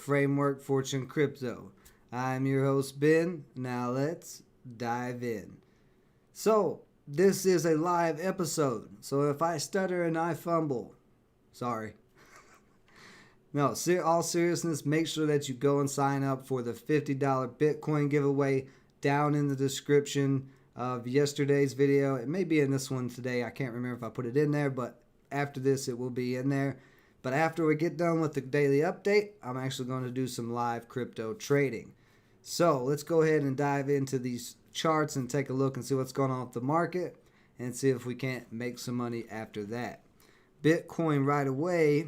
Framework Fortune Crypto. I'm your host Ben. Now let's dive in. So this is a live episode. So if I stutter and I fumble, sorry. No, all seriousness, make sure that you go and sign up for the $50 Bitcoin giveaway down in the description of yesterday's video. It may be in this one today. I can't remember if I put it in there, but after this it will be in there. But after we get done with the daily update, I'm actually going to do some live crypto trading. So let's go ahead and dive into these charts and take a look and see what's going on with the market and see if we can't make some money after that. Bitcoin right away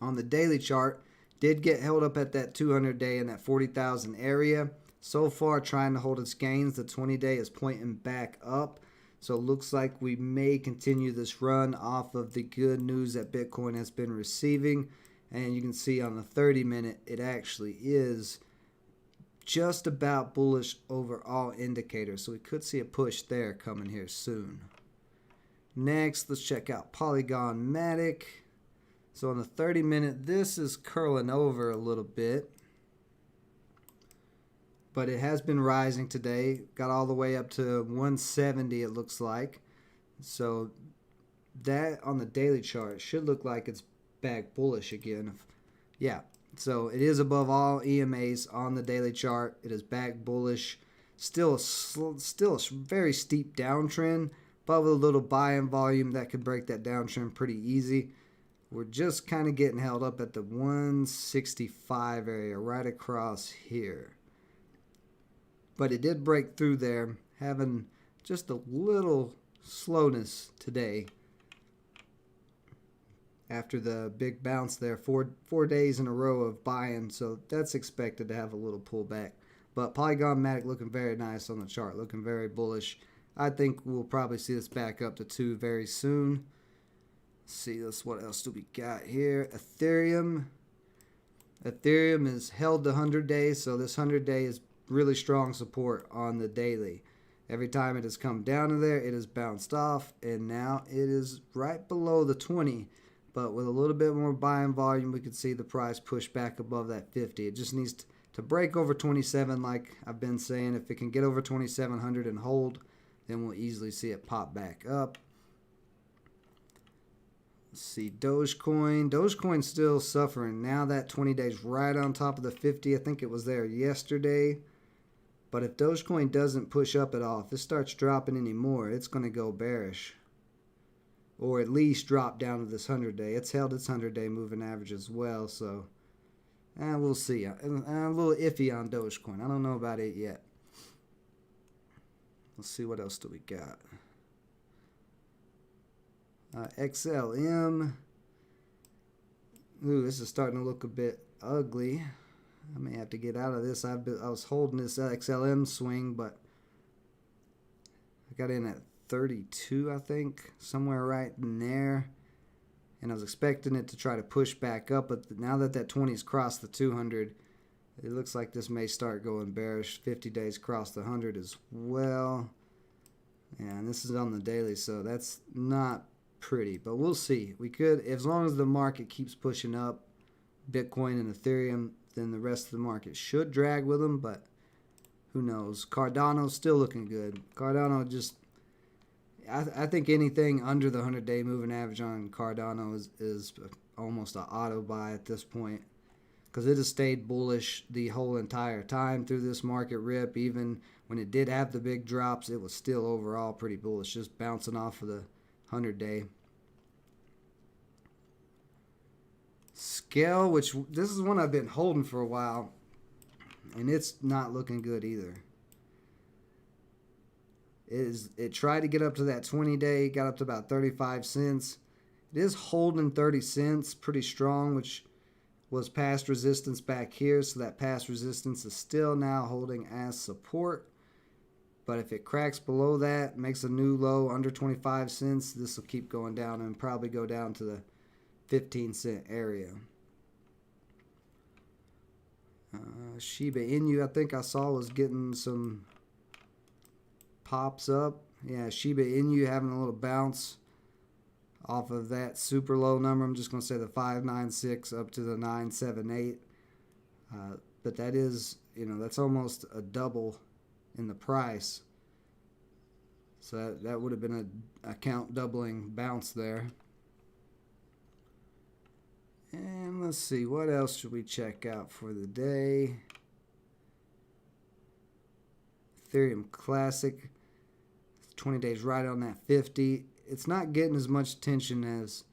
on the daily chart did get held up at that 200-day and that 40,000 area. So far trying to hold its gains. The 20-day is pointing back up. So it looks like we may continue this run off of the good news that Bitcoin has been receiving. And you can see on the 30-minute, it actually is just about bullish over all indicators. So we could see a push there coming here soon. Next, let's check out Polygon Matic. So on the 30-minute, this is curling over a little bit. But it has been rising today. Got all the way up to 170 it looks like. So that on the daily chart should look like it's back bullish again. Yeah, so it is above all EMAs on the daily chart. It is back bullish. Still a very steep downtrend, but with a little buy-in volume that could break that downtrend pretty easy. We're just kind of getting held up at the 165 area right across here. But it did break through there, having just a little slowness today after the big bounce there. Four days in a row of buying, so that's expected to have a little pullback. But Polygon Matic looking very nice on the chart, looking very bullish. I think we'll probably see this back up to 2 very soon. Let's see this. What else do we got here? Ethereum. Ethereum is held the 100 days, so this 100-day is really strong support on the daily. Every time it has come down to there, it has bounced off, and now it is right below the 20. But with a little bit more buying volume, we could see the price push back above that 50. It just needs to break over 27, like I've been saying. If it can get over 2,700 and hold, then we'll easily see it pop back up. Let's see, Dogecoin. Dogecoin's still suffering. Now that 20 days right on top of the 50. I think it was there yesterday. But if Dogecoin doesn't push up at all, if it starts dropping anymore, it's going to go bearish. Or at least drop down to this 100-day. It's held its 100-day moving average as well. So we'll see. I'm a little iffy on Dogecoin. I don't know about it yet. Let's see, what else do we got? XLM. Ooh, this is starting to look a bit ugly. I may have to get out of this. I was holding this XLM swing, but I got in at 32, I think, somewhere right in there. And I was expecting it to try to push back up, but now that that 20's crossed the 200, it looks like this may start going bearish. 50 days crossed the 100 as well. And this is on the daily, so that's not pretty, but we'll see. We could, as long as the market keeps pushing up, Bitcoin and Ethereum, then the rest of the market should drag with them, but who knows. Cardano's still looking good. Cardano just, I think anything under the 100-day moving average on Cardano is almost an auto buy at this point, because it has stayed bullish the whole entire time through this market rip. Even when it did have the big drops, it was still overall pretty bullish, just bouncing off of the 100-day. Scale, which this is one I've been holding for a while, and it's not looking good either. It tried to get up to that 20-day, got up to about 35 cents. It is holding 30 cents pretty strong, which was past resistance back here, so that past resistance is still now holding as support. But if it cracks below that, makes a new low under 25 cents, this will keep going down and probably go down to the 15-cent area. Shiba Inu, I think I saw, was getting some pops up. Yeah, Shiba Inu having a little bounce off of that super low number. I'm just going to say the 596 up to the 978. But that is, that's almost a double in the price. So that would have been a count doubling bounce there. And let's see, what else should we check out for the day? Ethereum Classic, 20 days right on that 50. It's not getting as much attention as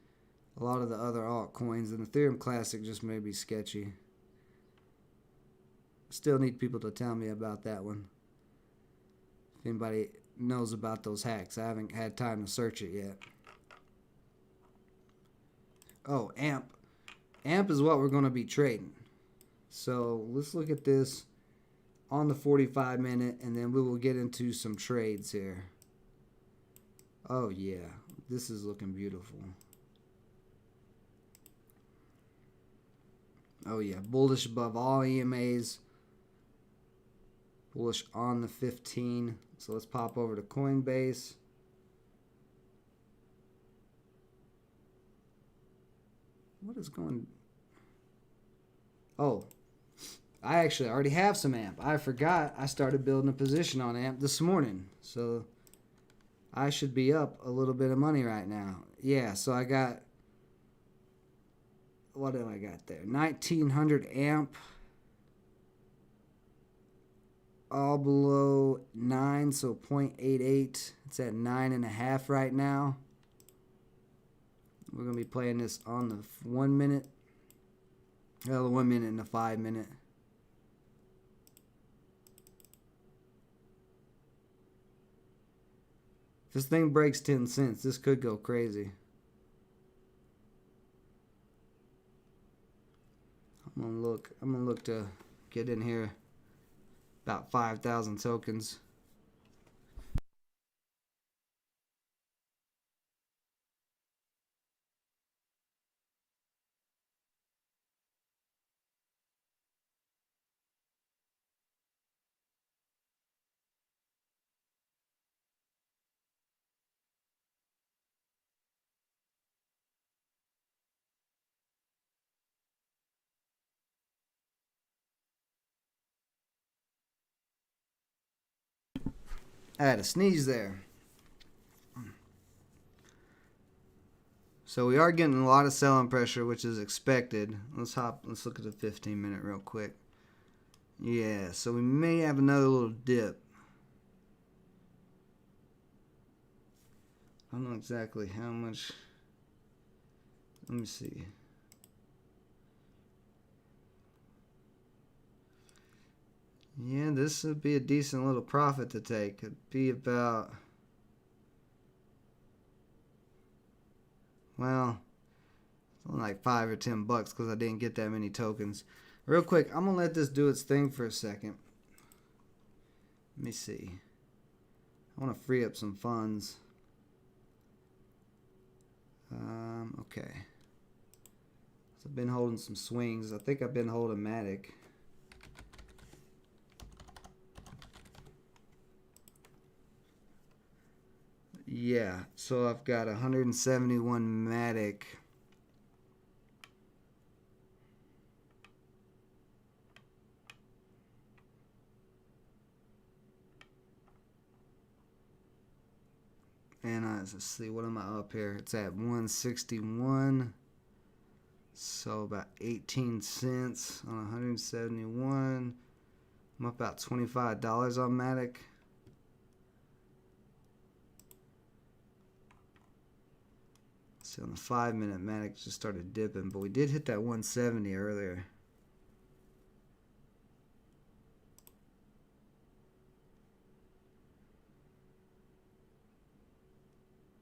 a lot of the other altcoins, and Ethereum Classic just may be sketchy. Still need people to tell me about that one. If anybody knows about those hacks, I haven't had time to search it yet. Oh, AMP. AMP is what we're going to be trading. So let's look at this on the 45 minute, and then we will get into some trades here. Oh yeah, this is looking beautiful. Oh yeah, bullish above all EMAs. Bullish on the 15. So let's pop over to Coinbase. What is going... Oh, I actually already have some AMP. I forgot I started building a position on AMP this morning. So I should be up a little bit of money right now. Yeah, so I got... What do I got there? 1900 AMP. All below 9, so 0.88. It's at 9.5 right now. We're going to be playing this on the 1 minute. Well, the 1 minute and the 5 minute. If this thing breaks 10 cents, this could go crazy. I'm gonna look to get in here about 5,000 tokens. I had a sneeze there. So we are getting a lot of selling pressure, which is expected. Let's look at the 15 minute real quick. Yeah, so we may have another little dip. I don't know exactly how much. Let me see. Yeah, this would be a decent little profit to take. It'd be about, well, only like $5 or $10 because I didn't get that many tokens. Real quick, I'm gonna let this do its thing for a second. Let me see. I want to free up some funds. Okay. So I've been holding some swings. I think I've been holding Matic. Yeah, so I've got 171 Matic. And let's see, what am I up here? It's at 161. So about 18 cents on 171. I'm up about $25 on Matic. See, on the 5 minute, Matic just started dipping, but we did hit that 170 earlier.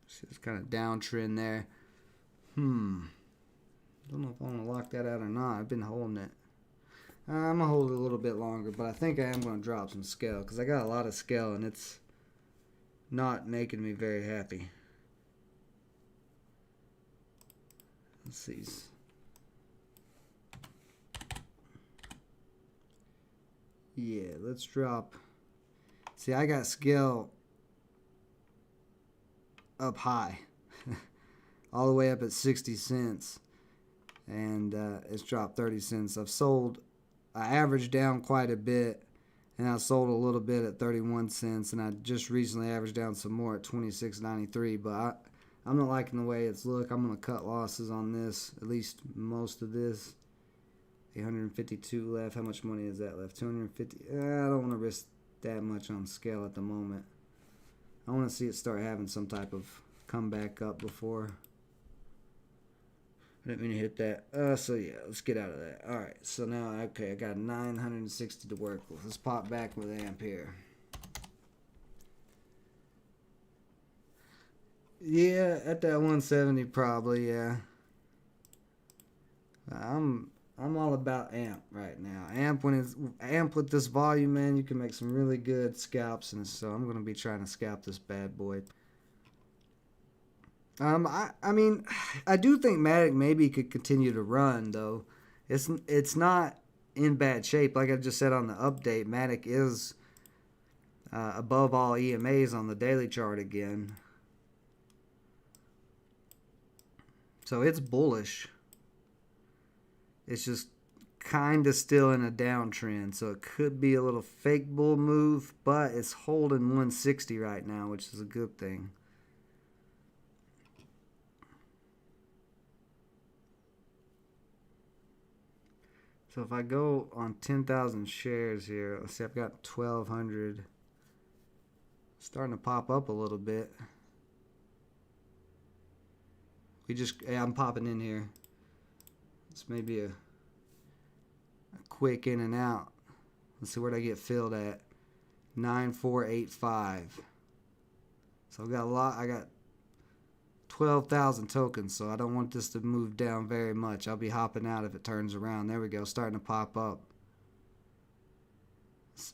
See, it's kind of downtrend there. Don't know if I want to lock that out or not. I've been holding it. I'm going to hold it a little bit longer, but I think I am going to drop some scale because I got a lot of scale and it's not making me very happy. Let's see. Yeah, let's drop. See, I got scale up high. All the way up at 60 cents. And it's dropped 30 cents. I've sold I averaged down quite a bit, and I sold a little bit at 31 cents, and I just recently averaged down some more at 26.93. But I'm not liking the way it's look. I'm gonna cut losses on this, at least most of this. 852 left. How much money is that left? 250. I don't want to risk that much on scale at the moment. I want to see it start having some type of comeback up before. I didn't mean to hit that. So yeah, let's get out of that. Alright, so now, okay, I got 960 to work with. Let's pop back with AMP here. Yeah, at that 170 probably, yeah. I'm all about AMP right now. AMP with this volume, man, you can make some really good scalps, and so I'm gonna be trying to scalp this bad boy. I mean, I do think Matic maybe could continue to run though. It's not in bad shape. Like I just said on the update, Matic is above all EMAs on the daily chart again. So it's bullish. It's just kind of still in a downtrend. So it could be a little fake bull move, but it's holding 160 right now, which is a good thing. So if I go on 10,000 shares here, let's see, I've got 1,200. Starting to pop up a little bit. I'm popping in here. It's maybe a quick in and out. Let's see, where'd I get filled at? 9485. So I got 12,000 tokens, so I don't want this to move down very much. I'll be hopping out if it turns around. There we go, starting to pop up.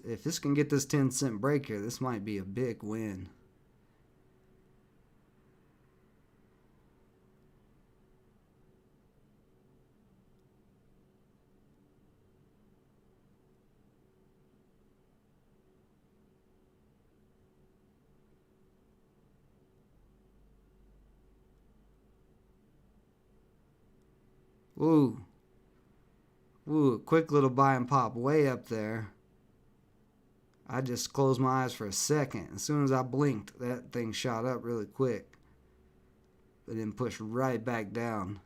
If this can get this 10-cent break here, this might be a big win. Ooh. Ooh, quick little buy and pop way up there. I just closed my eyes for a second. As soon as I blinked, that thing shot up really quick. But then pushed right back down.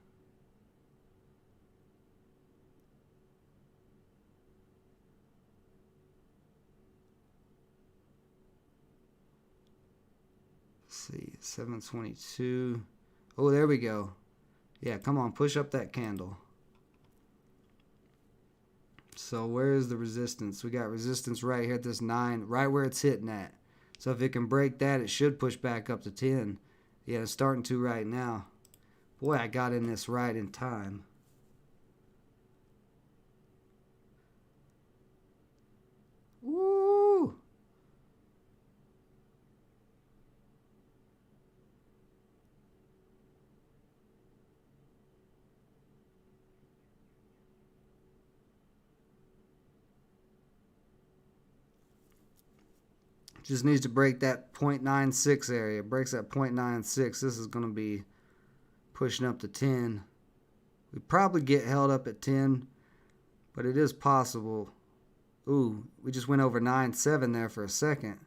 Let's see, 722. Oh, there we go. Yeah, come on, push up that candle. So where is the resistance? We got resistance right here at this 9, right where it's hitting at. So if it can break that, it should push back up to 10. Yeah, it's starting to right now. Boy, I got in this right in time. Woo! Just needs to break that 0.96 area. Breaks that 0.96. This is going to be pushing up to 10. We probably get held up at 10, but it is possible. Ooh, we just went over 9.7 there for a second.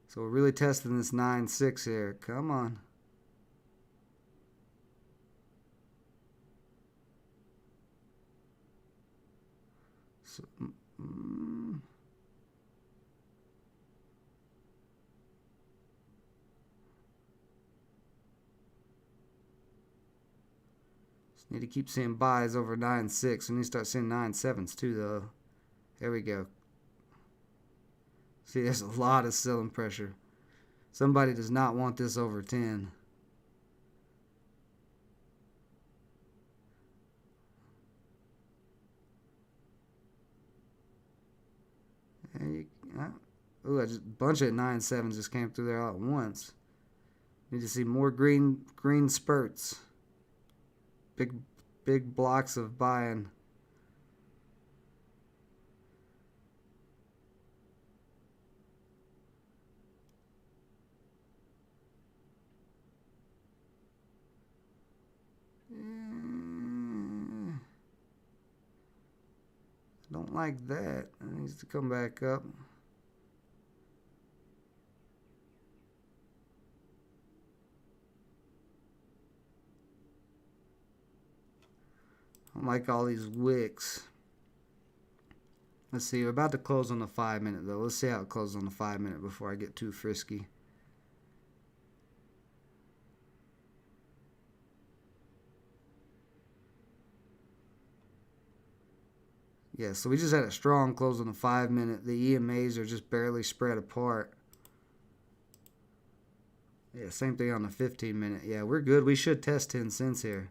So we're really testing this 9.6 here. Come on. So, need to keep seeing buys over 9.6. We need to start seeing 9.7s too, though. There we go. See, there's a lot of selling pressure. Somebody does not want this over 10. Ooh, a bunch of 9.7s just came through there all at once. Need to see more green spurts. Big blocks of buying. Don't like that. It needs to come back up. I don't like all these wicks. Let's see. We're about to close on the 5 minute though. Let's see how it closes on the 5 minute before I get too frisky. Yeah, so we just had a strong close on the 5 minute. The EMAs are just barely spread apart. Yeah, same thing on the 15 minute. Yeah, we're good. We should test 10 cents here.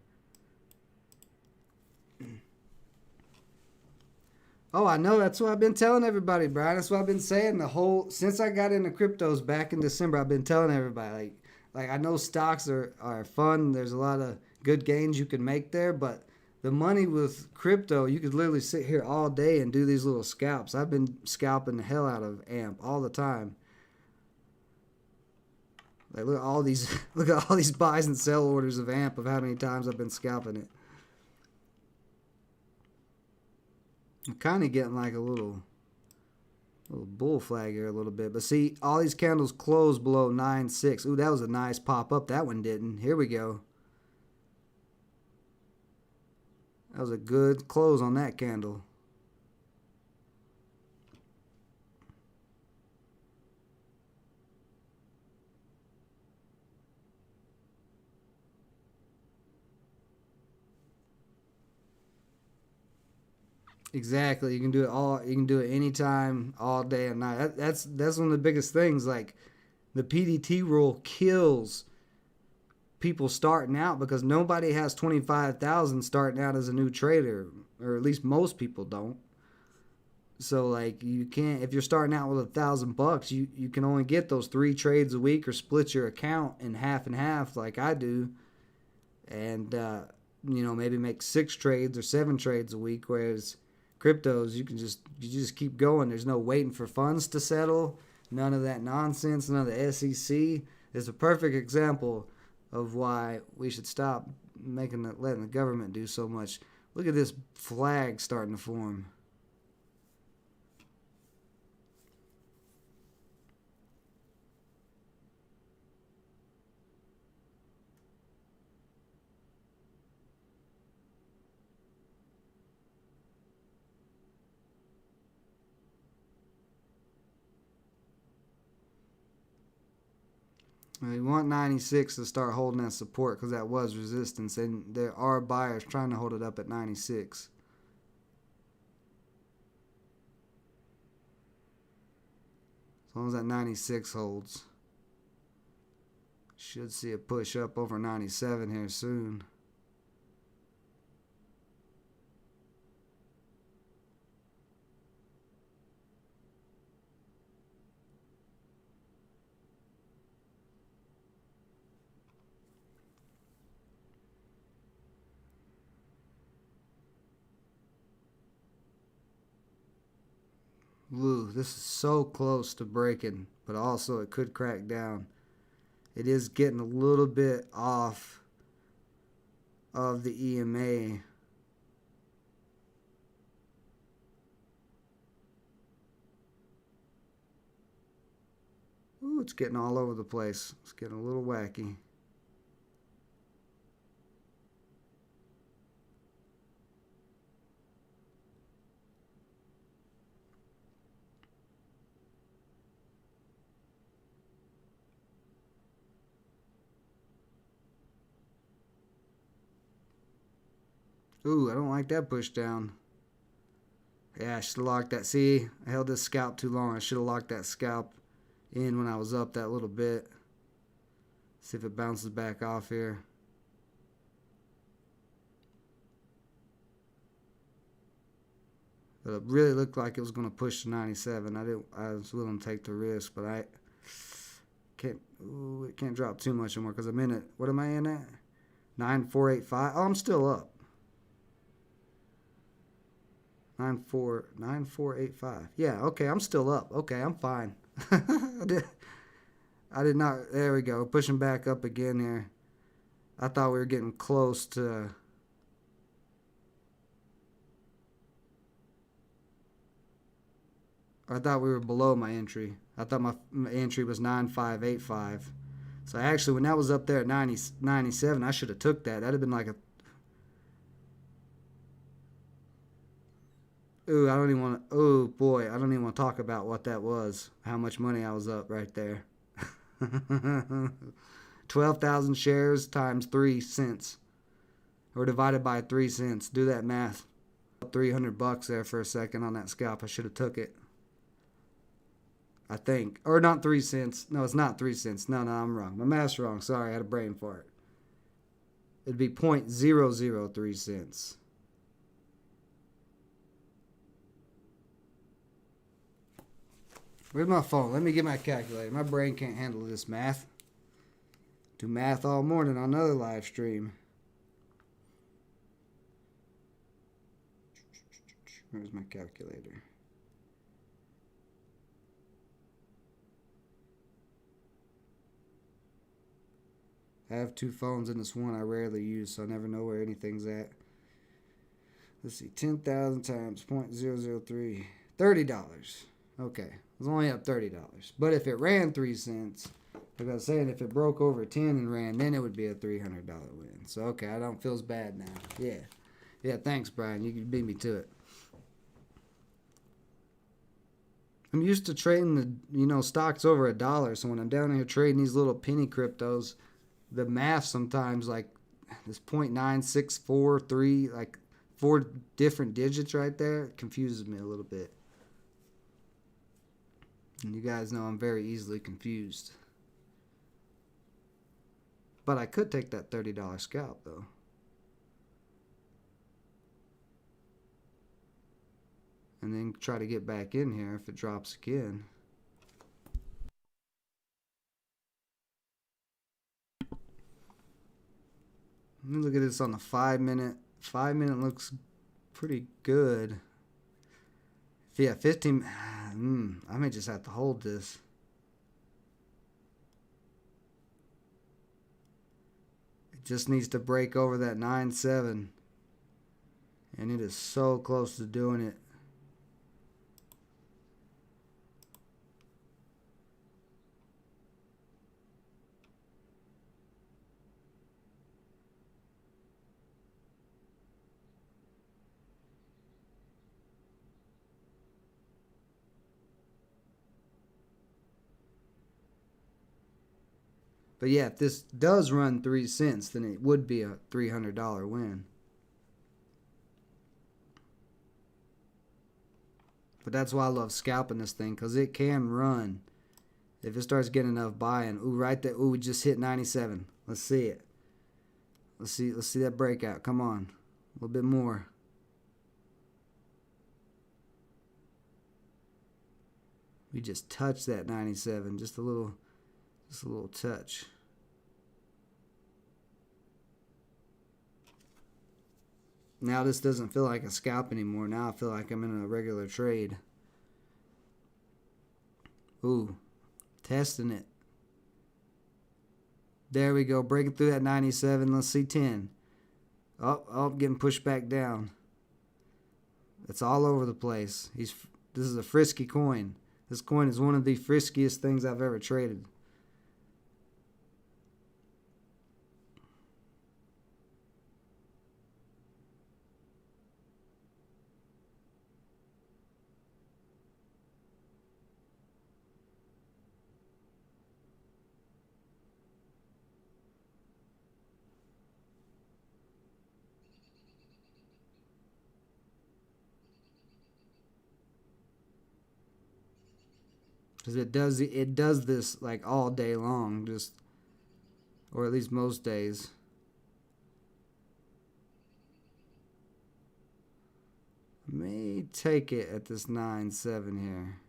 Oh, I know. That's what I've been telling everybody, Brian. That's what I've been saying since I got into cryptos back in December. I've been telling everybody, like I know stocks are fun. There's a lot of good gains you can make there, but the money with crypto, you could literally sit here all day and do these little scalps. I've been scalping the hell out of AMP all the time. Like look at all these, look at all these buys and sell orders of AMP of how many times I've been scalping it. I'm kind of getting like a little bull flag here a little bit. But see, all these candles close below 9.6. Ooh, that was a nice pop up. That one didn't. Here we go. That was a good close on that candle. Exactly. You can do it all. You can do it anytime, all day and night. That's one of the biggest things. Like the PDT rule kills people starting out because nobody has 25,000 starting out as a new trader, or at least most people don't. So like you can't, if you're starting out with $1,000, you can only get those 3 trades a week or split your account in half and half like I do, and maybe make 6 trades or 7 trades a week. Whereas cryptos, you just keep going. There's no waiting for funds to settle. None of that nonsense. None of the SEC. It's a perfect example of why we should stop letting the government do so much. Look at this flag starting to form. We want 96 to start holding that support because that was resistance, and there are buyers trying to hold it up at 96. As long as that 96 holds, should see a push up over 97 here soon. Ooh, this is so close to breaking, but also it could crack down. It is getting a little bit off of the EMA. Ooh, it's getting all over the place. It's getting a little wacky. Ooh, I don't like that push down. Yeah, I should have locked that. See, I held this scalp too long. I should have locked that scalp in when I was up that little bit. See if it bounces back off here. But it really looked like it was going to push to 97. I was willing to take the risk, but I can't. Ooh, it can't drop too much anymore because I'm in it. What am I in at? 9485. Oh, I'm still up. 9485. Yeah, okay, I'm still up. Okay, I'm fine. I did not. There we go. Pushing back up again here. I thought we were getting close to. I thought we were below my entry. I thought my entry was 9585. So actually, when that was up there at 97, I should have took that. That'd have been like a. Ooh, I don't even want to. Oh boy, I don't even want to talk about what that was. How much money I was up right there. 12,000 shares times 3 cents, or divided by 3 cents. Do that math. $300 there for a second on that scalp. I should have took it. I think. Or not 3 cents. No, it's not 3 cents. No, I'm wrong. My math's wrong. Sorry, I had a brain fart. It'd be 0.003 cents. Where's my phone? Let me get my calculator. My brain can't handle this math. Do math all morning on another live stream. Where's my calculator? I have 2 phones in this one I rarely use, so I never know where anything's at. Let's see, 10,000 times 0.003. $30. Okay, it was only up $30. But if it ran 3 cents, like I was saying, if it broke over 10 and ran, then it would be a $300 win. So, okay, I don't feel as bad now. Yeah. Yeah, thanks, Brian. You beat me to it. I'm used to trading the, stocks over $1. So when I'm down here trading these little penny cryptos, the math sometimes, like this 0.9643, like 4 different digits right there, confuses me a little bit. And you guys know I'm very easily confused. But I could take that $30 scalp, though. And then try to get back in here if it drops again. Let me look at this on the 5 minute. 5 minute looks pretty good. Yeah, 15. I may just have to hold this. It just needs to break over that 9.7. And it is so close to doing it. But yeah, if this does run 3 cents, then it would be a $300 win. But that's why I love scalping this thing, because it can run. If it starts getting enough buy-in. Ooh, right there. Ooh, we just hit 97. Let's see it. Let's see that breakout. Come on. A little bit more. We just touched that 97. Just a little touch. Now this doesn't feel like a scalp anymore. Now I feel like I'm in a regular trade. Ooh, testing it. There we go, breaking through that 97. Let's see 10. Oh, getting pushed back down. It's all over the place. This is a frisky coin. This coin is one of the friskiest things I've ever traded. Because it does this like all day long, or at least most days. May take it at this 9.7 here.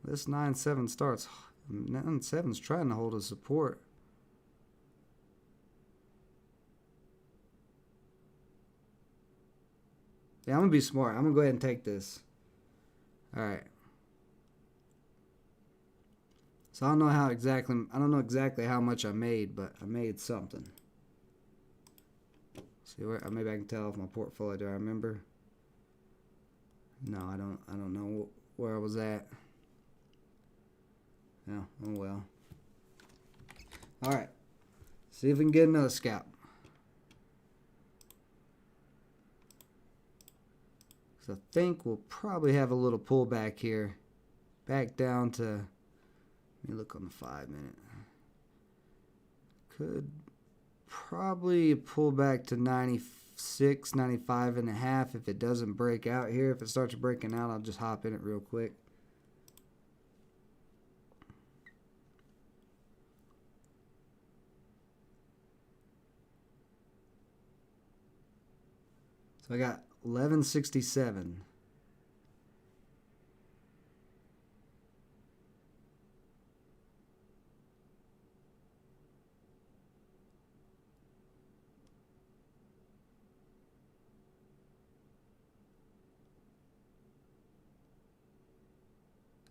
This 9.7 starts. 9.7's trying to hold a support. Yeah, I'm gonna be smart. I'm gonna go ahead and take this. All right. So I don't know exactly how much I made, but I made something. See where maybe I can tell off my portfolio. Do I remember? No, I don't know where I was at. No, oh well. All right. See if we can get another scalp. So I think we'll probably have a little pullback here. Back down to, let me look on the 5 minute. Could probably pull back to 96, 95 and a half if it doesn't break out here. If it starts breaking out, I'll just hop in it real quick. So I got 1167.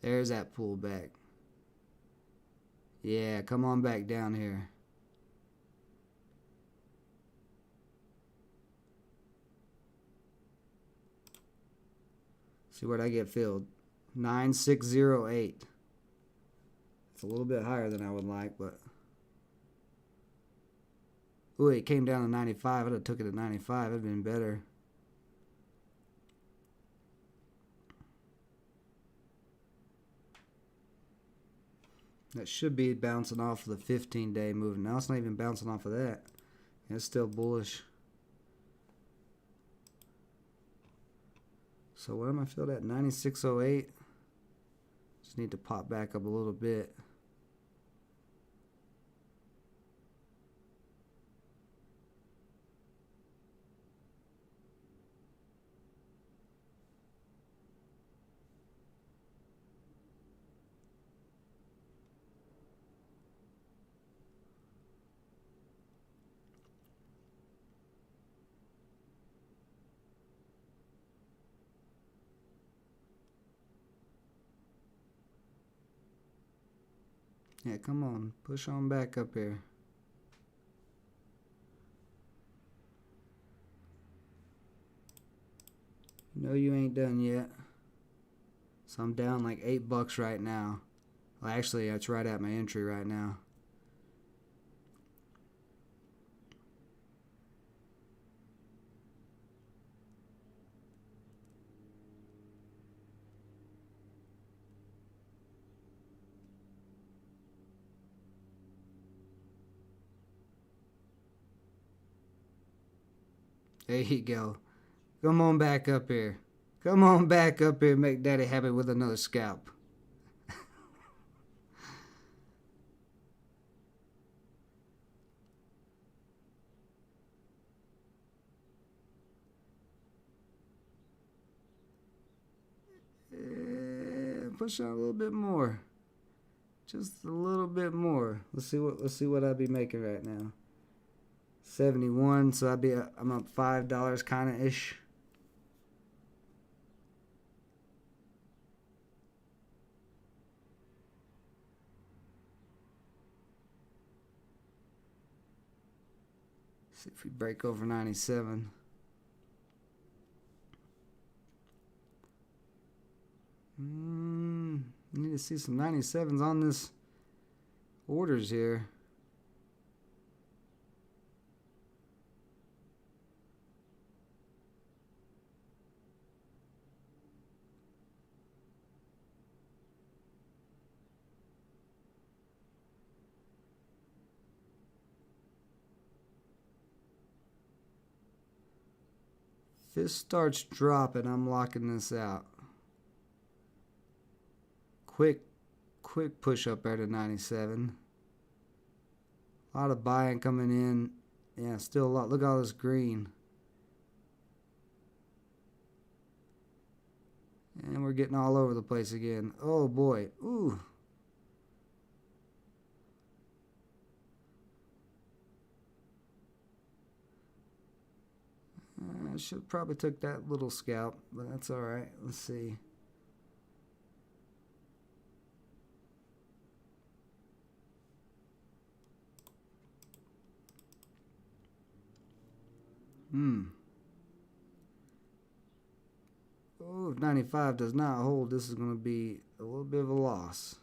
There's that pullback. Yeah, come on back down here. See what I get filled. 9608. It's a little bit higher than I would like, but ooh, it came down to 95. I'd have took it at 95. It'd been better. That should be bouncing off of the 15-day movement. Now it's not even bouncing off of that. It's still bullish. So what am I filled at? 9608. Just need to pop back up a little bit. Yeah, come on. Push on back up here. No, you ain't done yet. So I'm down like $8 right now. Well, actually, that's right at my entry right now. There you go. Come on back up here. Come on back up here. Make daddy happy with another scalp. Push on a little bit more. Just a little bit more. Let's see what I'd be making right now. 71, so I'm up $5 kind of ish. See if we break over 97. Need to see some 97s on this orders here. If this starts dropping, I'm locking this out. Quick push up there to 97. A lot of buying coming in. Yeah, still a lot. Look at all this green. And we're getting all over the place again. Oh boy. Ooh. I should probably took that little scalp, but that's all right. Let's see. Oh, if 95 does not hold, this is going to be a little bit of a loss.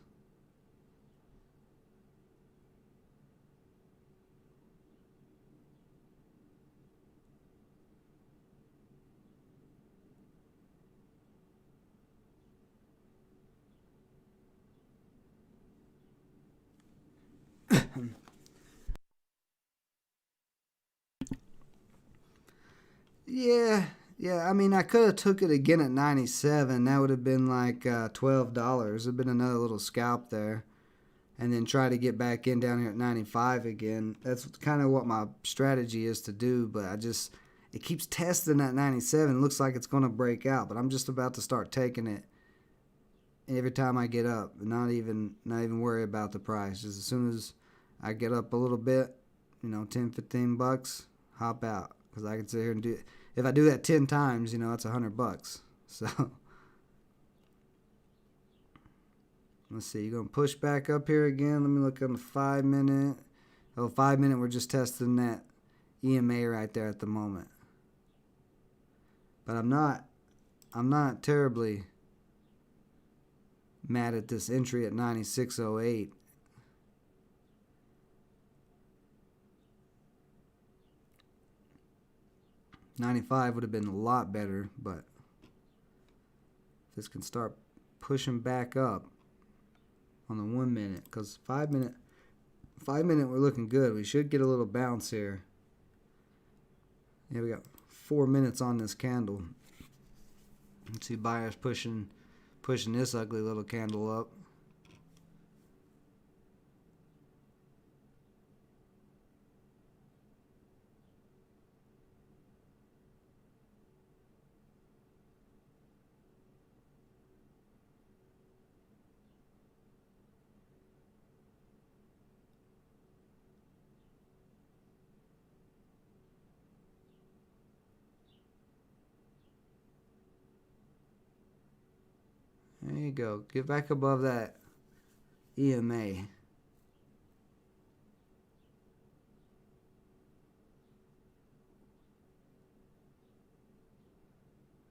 Yeah. I mean, I could have took it again at 97. That would have been like $12. It'd been another little scalp there, and then try to get back in down here at 95 again. That's kind of what my strategy is to do. But it keeps testing that 97. It looks like it's going to break out, but I'm just about to start taking it every time I get up, and not even worry about the price. Just as soon as I get up a little bit, 10, 15 bucks, hop out, because I can sit here and do it. If I do that 10 times, that's $100. So let's see. You're going to push back up here again. Let me look on the 5 minute. Oh, 5 minute, we're just testing that EMA right there at the moment. But I'm not terribly mad at this entry at 96.08. $95 would have been a lot better, but if this can start pushing back up on the 1 minute, because 5 minute we're looking good. We should get a little bounce here. Yeah, we got 4 minutes on this candle. Let's see buyers pushing this ugly little candle up. There you go. Get back above that EMA.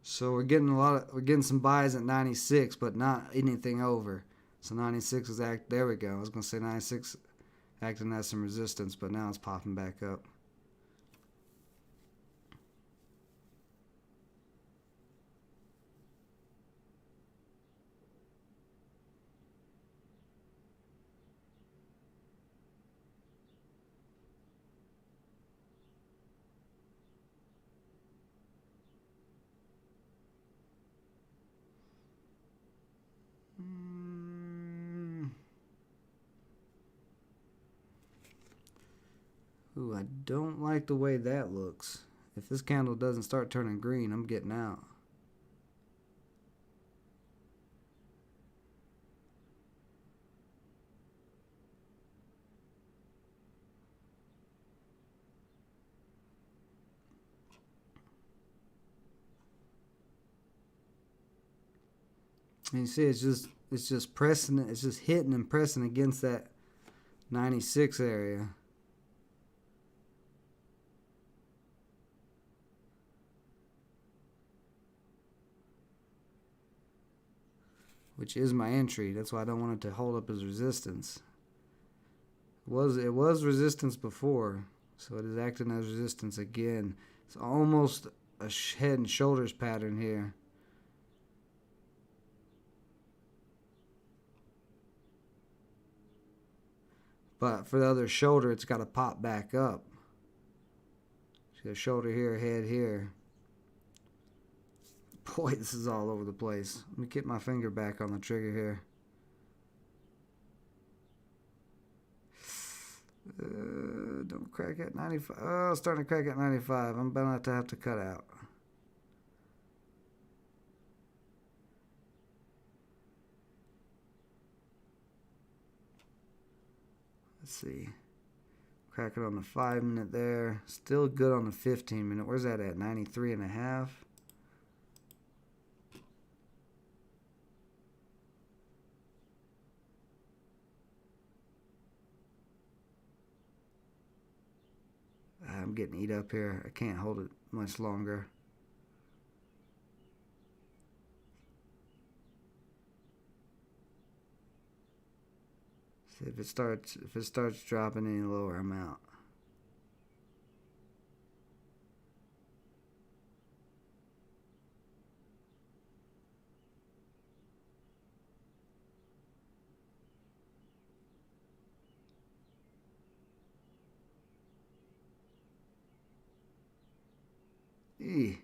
So we're getting some buys at 96, but not anything over. So 96 is there we go. I was gonna say 96 acting as some resistance, but now it's popping back up. Ooh, I don't like the way that looks. If this candle doesn't start turning green, I'm getting out. And you see, it's just pressing. It's just hitting and pressing against that 96 area. Which is my entry. That's why I don't want it to hold up as resistance. It was resistance before, so it is acting as resistance again. It's almost a head and shoulders pattern here. But for the other shoulder, it's got to pop back up. So shoulder here, head here. Boy, this is all over the place. Let me get my finger back on the trigger here. Don't crack at 95. Oh, it's starting to crack at 95. I'm about to have to cut out. Let's see. Cracking on the 5 minute there. Still good on the 15 minute. Where's that at? 93.5. I'm getting eat up here. I can't hold it much longer. See if it starts dropping any lower, I'm out. Let's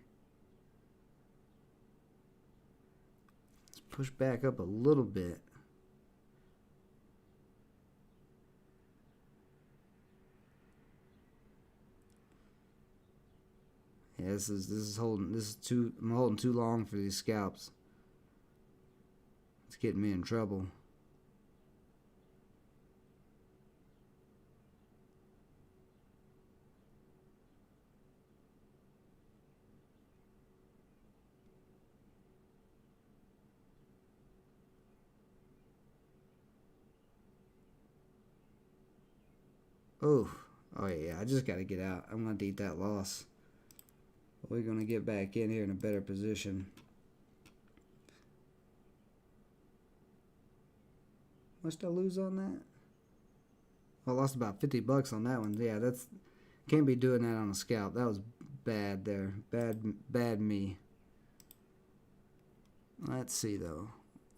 push back up a little bit. Yeah, this is too. I'm holding too long for these scalps. It's getting me in trouble. Oh yeah, I just got to get out. I'm going to eat that loss. We're going to get back in here in a better position. How much did I lose on that? I lost about 50 bucks on that one. Yeah, that's can't be doing that on a scalp. That was bad there. Bad me. Let's see though.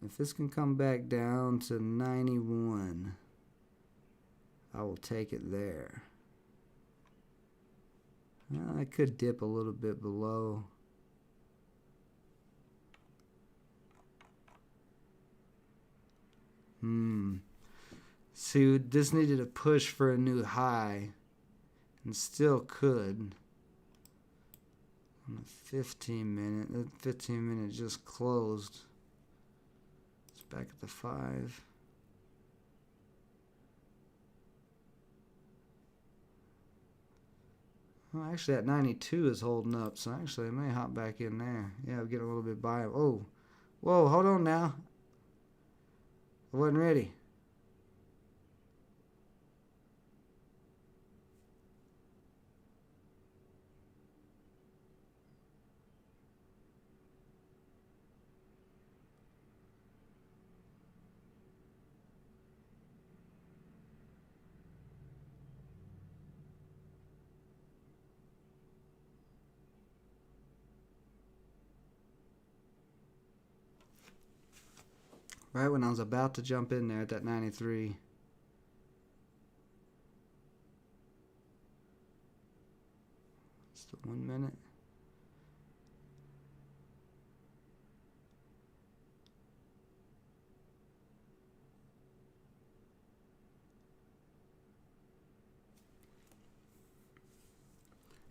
If this can come back down to 91, I will take it there. I could dip a little bit below. See, this needed a push for a new high, and still could. On the 15 minute, that 15 minute just closed. It's back at the 5. Well, actually, that 92 is holding up, so actually, I may hop back in there. Yeah, I'll get a little bit by. Oh, whoa, hold on now. I wasn't ready. Right when I was about to jump in there at that 93. It's the 1 minute.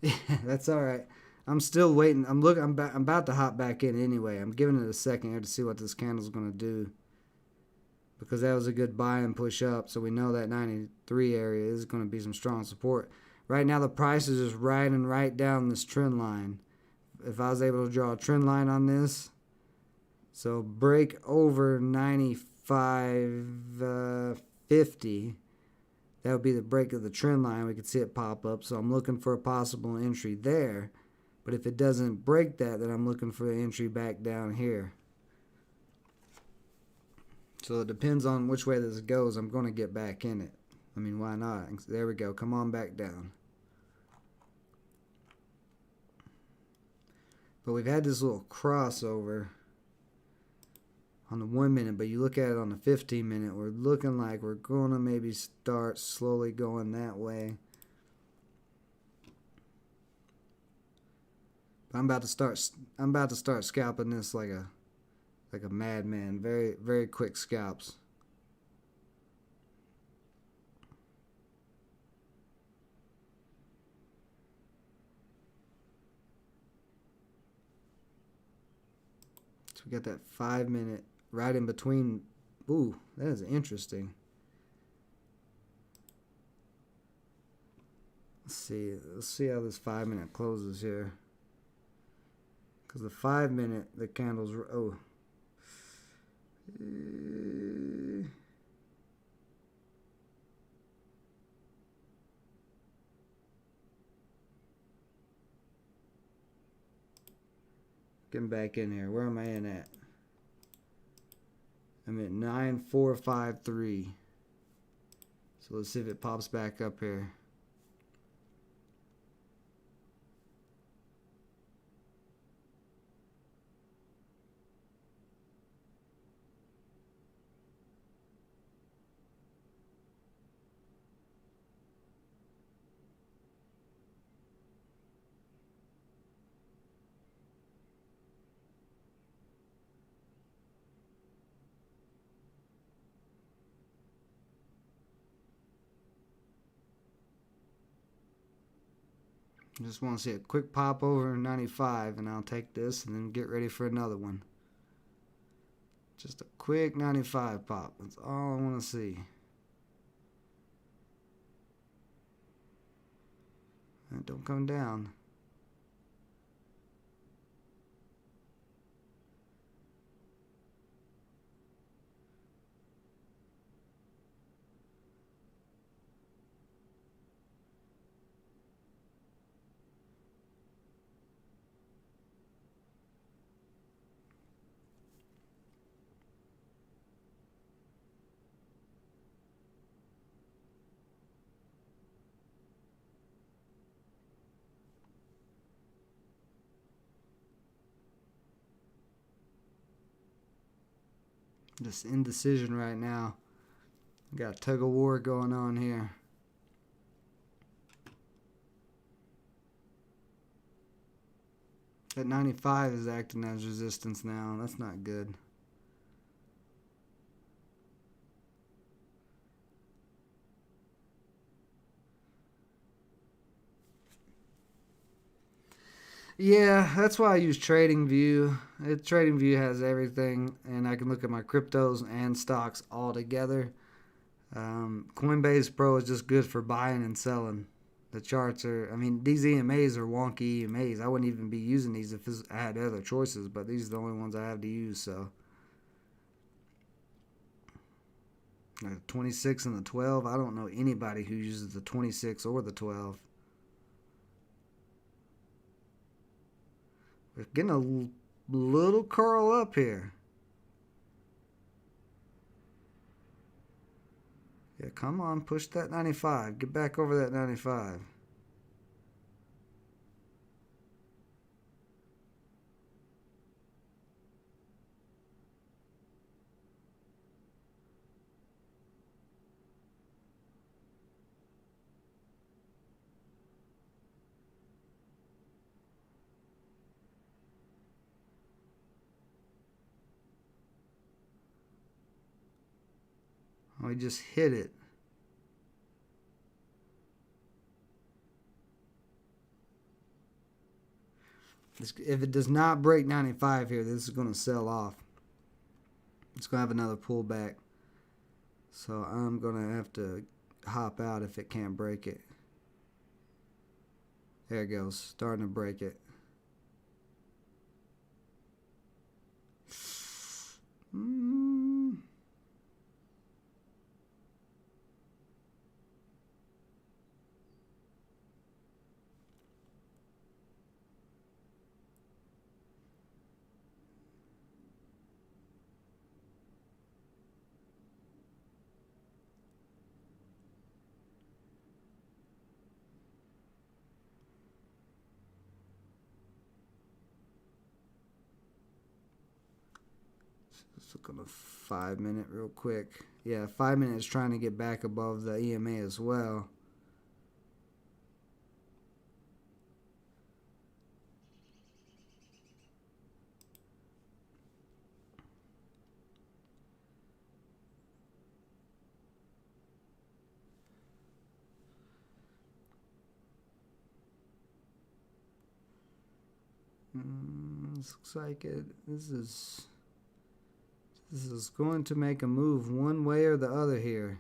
Yeah, that's all right. I'm still waiting. I'm about to hop back in anyway. I'm giving it a second here to see what this candle's going to do. Because that was a good buy and push up, so we know that 93 area is going to be some strong support. Right now the price is just riding right down this trend line. If I was able to draw a trend line on this, so break over 95.50, that would be the break of the trend line. We could see it pop up, so I'm looking for a possible entry there. But if it doesn't break that, then I'm looking for an entry back down here. So it depends on which way this goes. I'm going to get back in it. I mean, why not? There we go. Come on back down. But we've had this little crossover on the 1 minute. But you look at it on the 15 minute. We're looking like we're going to maybe start slowly going that way. But I'm about to start scalping this like a madman. Very, very quick scalps. So we got that 5 minute right in between. Ooh, that is interesting. Let's see how this 5 minute closes here. Because the 5 minute, the candles, getting back in here. Where am I in at? I'm at 9453. So let's see if it pops back up here. Just want to see a quick pop over 95, and I'll take this and then get ready for another one. Just a quick 95 pop. That's all I want to see. And don't come down. Just indecision right now. Got a tug of war going on here. That 95 is acting as resistance now. That's not good. Yeah, that's why I use TradingView. TradingView has everything, and I can look at my cryptos and stocks all together. Coinbase Pro is just good for buying and selling. The charts are, I mean, these EMAs are wonky EMAs. I wouldn't even be using these if I had other choices, but these are the only ones I have to use, so. The 26 and the 12, I don't know anybody who uses the 26 or the 12. We're getting a little curl up here. Yeah, come on, push that 95. Get back over that 95. We just hit it. If it does not break 95 here, this is going to sell off. It's going to have another pullback. So I'm going to have to hop out if it can't break it. There it goes. Starting to break it. Let's look on the 5 minute real quick. Yeah, 5 minutes trying to get back above the EMA as well. This looks like it. This is going to make a move one way or the other here.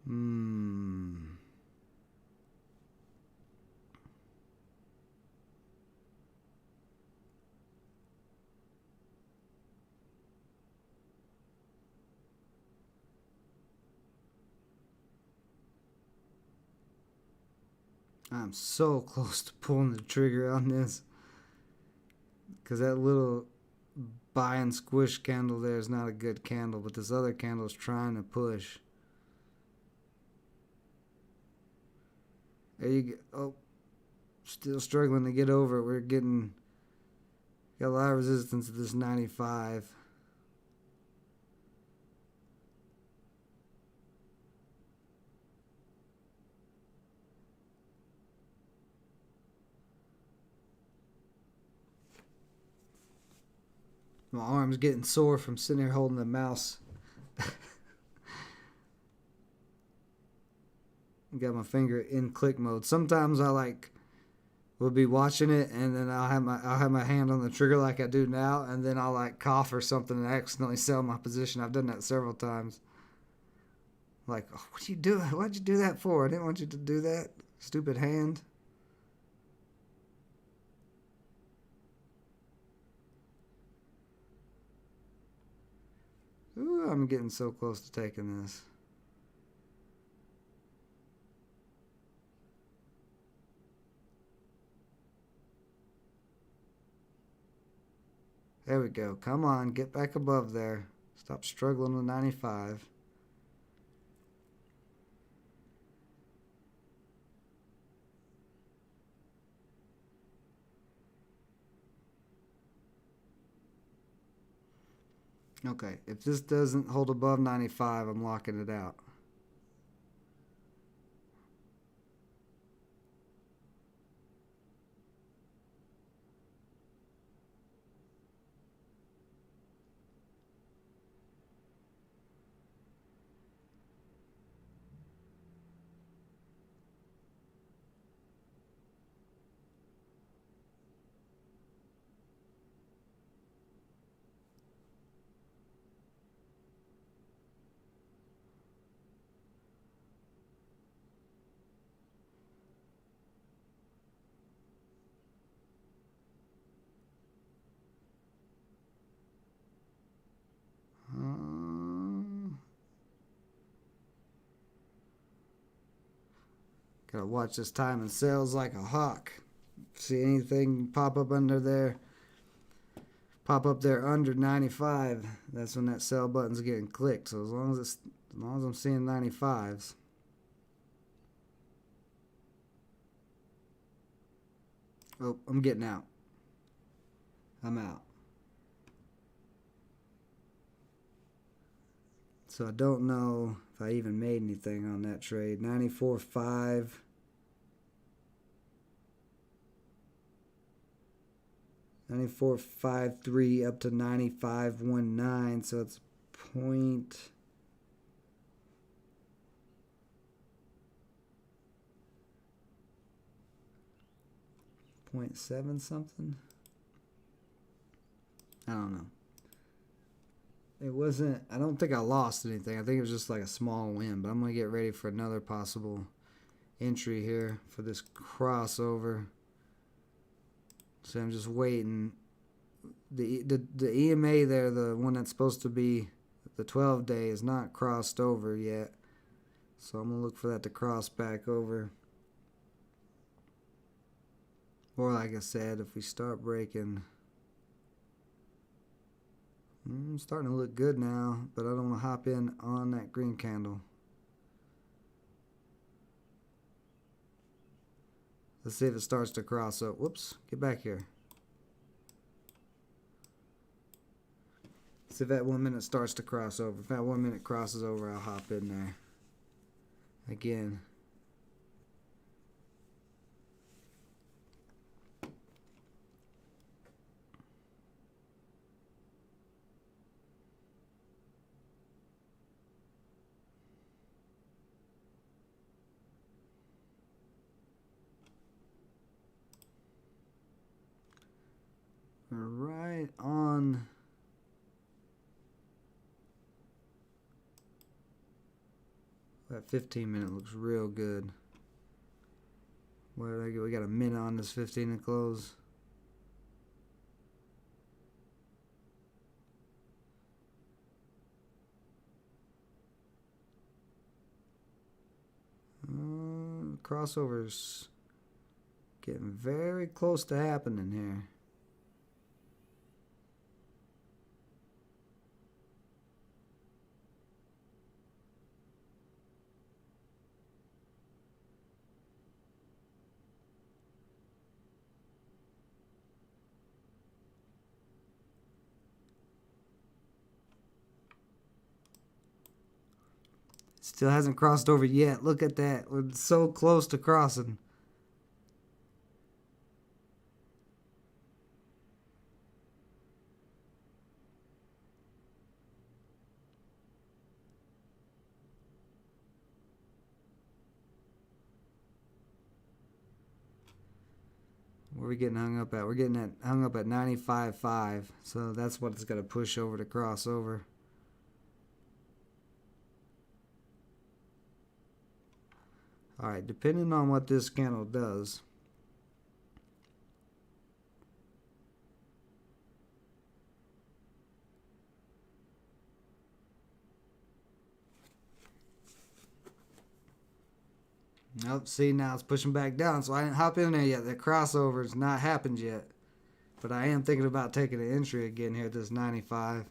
Hmm. I'm so close to pulling the trigger on this. Because that little buy and squish candle there is not a good candle. But this other candle is trying to push. There you go. Oh, still struggling to get over it. We're getting... Got a lot of resistance at this 95. My arm's getting sore from sitting here holding the mouse. Got my finger in click mode. Sometimes I will be watching it and then I'll have my hand on the trigger like I do now, and then I'll cough or something and accidentally sell my position. I've done that several times. Like, oh, what are you doing? Why'd you do that for? I didn't want you to do that. Stupid hand. Ooh, I'm getting so close to taking this. There we go. Come on, get back above there. Stop struggling with 95. Okay, if this doesn't hold above 95, I'm locking it out. Gotta watch this time and sells like a hawk. See anything pop up under there? Pop up there under 95. That's when that sell button's getting clicked. So as long as I'm seeing 95s. Oh, I'm getting out. I'm out. So I don't know if I even made anything on that trade. 94.5. $94.53 up to 95.19, so it's point 0.7 something. I don't know. It wasn't, I don't think I lost anything. I think it was just like a small win, but I'm going to get ready for another possible entry here for this crossover. So I'm just waiting. The EMA there, the one that's supposed to be the 12-day, is not crossed over yet. So I'm going to look for that to cross back over. Or like I said, if we start breaking... starting to look good now, but I don't want to hop in on that green candle. Let's see if it starts to cross up. Whoops, get back here. See if that 1 minute starts to cross over. If that 1 minute crosses over, I'll hop in there again. We're right on That 15 minute looks real good. What did I get? We got a minute on this 15 to close. Crossovers getting very close to happening here. Still hasn't crossed over yet. Look at that. We're so close to crossing. Where are we getting hung up at? We're getting hung up at 95.5. So that's what it's got to push over to cross over. Alright, depending on what this candle does. Nope, see, now it's pushing back down, so I didn't hop in there yet. The crossover has not happened yet. But I am thinking about taking an entry again here at this 95.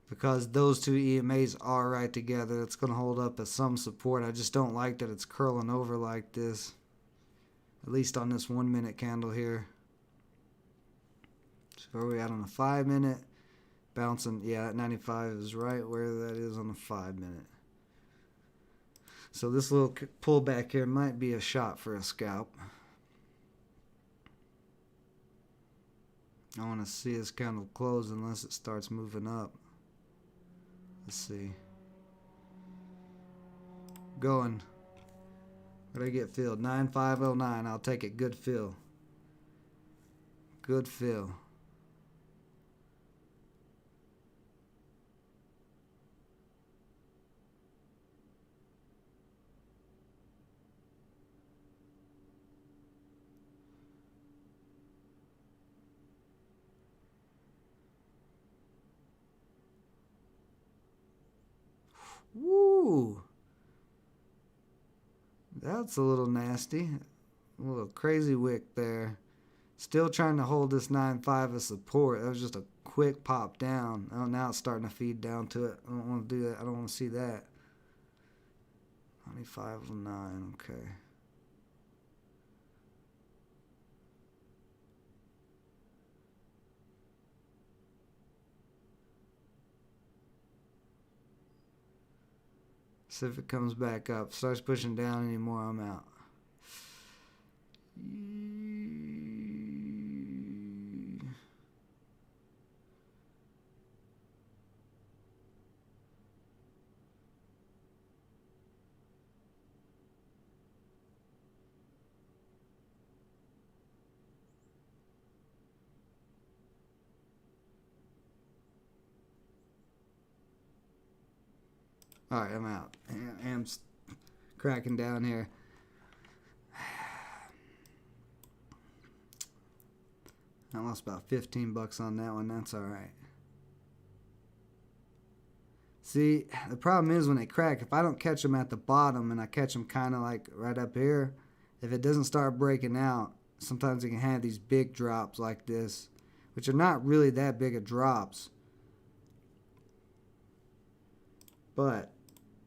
Because those two EMAs are right together. It's going to hold up as some support. I just don't like that it's curling over like this. At least on this 1 minute candle here. So where are we at on the 5 minute? Bouncing, yeah, that 95 is right where that is on the 5 minute. So this little pullback here might be a shot for a scalp. I want to see this candle close unless it starts moving up. Let's see. Going. What did I get filled? 9509. I'll take it. Good fill. Good fill. Woo! That's a little nasty. A little crazy wick there. Still trying to hold this 9.5 as support. That was just a quick pop down. Oh, now it's starting to feed down to it. I don't want to do that. I don't want to see that. 95.09. Okay. So if it comes back up, starts pushing down anymore, I'm out. Alright, I'm out. I'm cracking down here. I lost about 15 bucks on that one. That's alright. See, the problem is when they crack, if I don't catch them at the bottom and I catch them kind of like right up here, if it doesn't start breaking out, sometimes it can have these big drops like this, which are not really that big of drops. But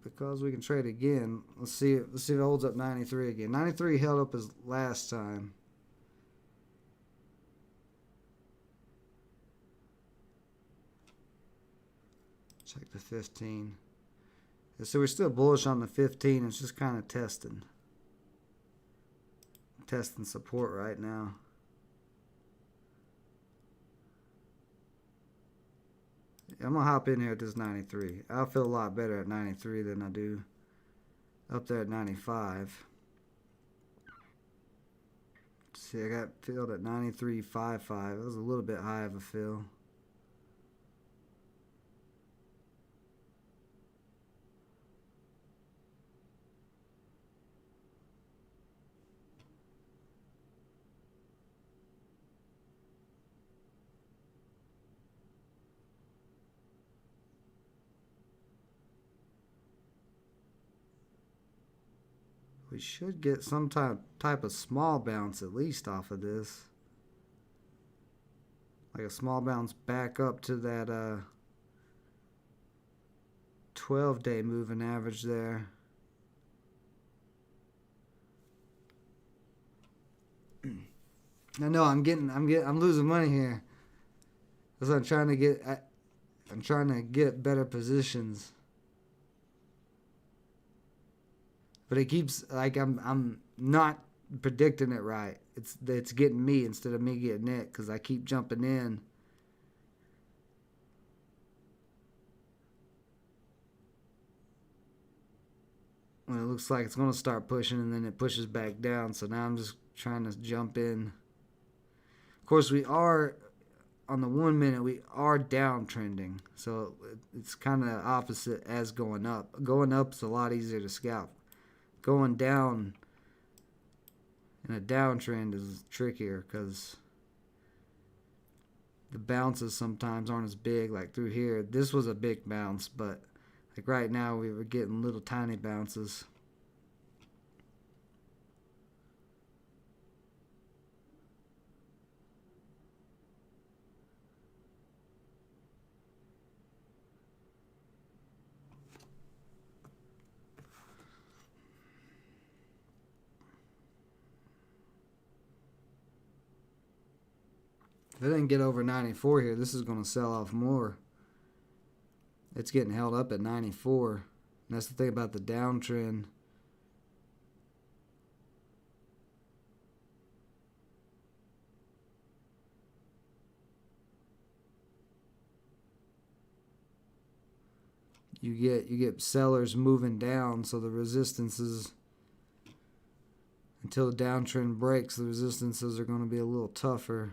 because we can trade again, let's see if it holds up 93 again. 93 held up as last time. Check the 15. So we're still bullish on the 15. It's just kind of testing support right now. I'm going to hop in here at this 93. I'll feel a lot better at 93 than I do up there at 95. See, I got filled at 93.55. That was a little bit high of a fill. We should get some type of small bounce at least off of this. Like a small bounce back up to that 12-day moving average there. I know I'm losing money here. Because I'm trying to get better positions. But it keeps like I'm not predicting it right. It's getting me instead of me getting it because I keep jumping in. When it looks like it's going to start pushing and then it pushes back down. So now I'm just trying to jump in. Of course, we are on the 1 minute. We are downtrending, so it's kind of opposite as going up. Going up is a lot easier to scalp. Going down in a downtrend is trickier because the bounces sometimes aren't as big. Like through here, this was a big bounce, but like right now we were getting little tiny bounces. If it didn't get over 94 here, this is going to sell off more. It's getting held up at 94. And that's the thing about the downtrend. You get sellers moving down, so the resistances, until the downtrend breaks, the resistances are going to be a little tougher.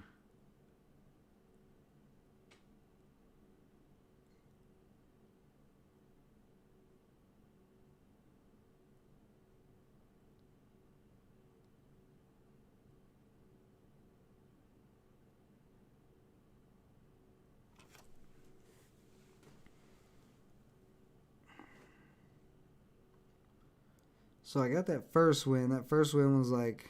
So I got that first win. That first win was like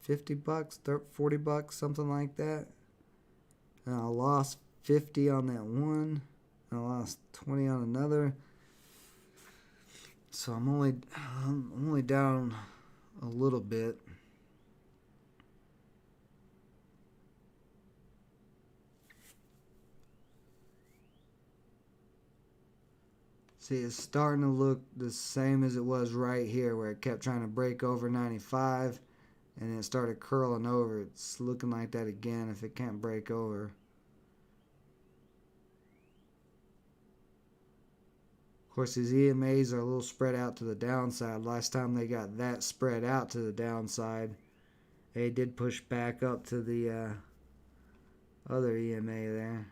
$50, 40 bucks, something like that. And I lost 50 on that one. And I lost 20 on another. So I'm only down a little bit. See, it's starting to look the same as it was right here, where it kept trying to break over 95, and it started curling over. It's looking like that again if it can't break over. Of course, these EMAs are a little spread out to the downside. Last time they got that spread out to the downside, they did push back up to the other EMA there.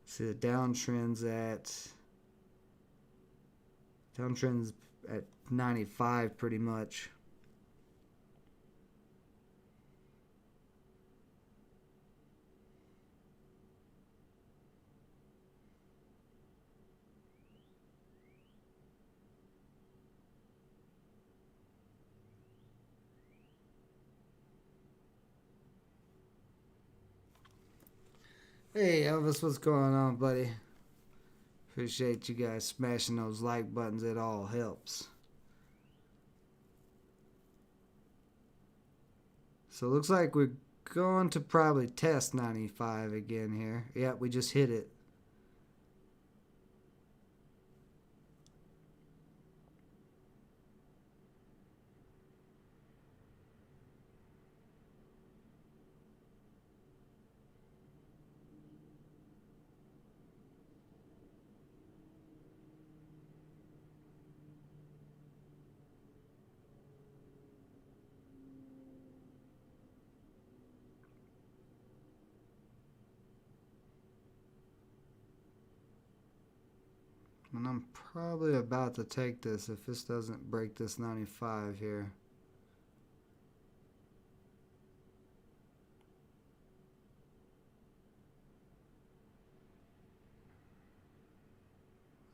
See, the downtrend's at 95 pretty much. Hey Elvis, what's going on, buddy? Appreciate you guys smashing those like buttons. It all helps. So it looks like we're going to probably test 95 again here. Yep, we just hit it. And I'm probably about to take this if this doesn't break this 95 here.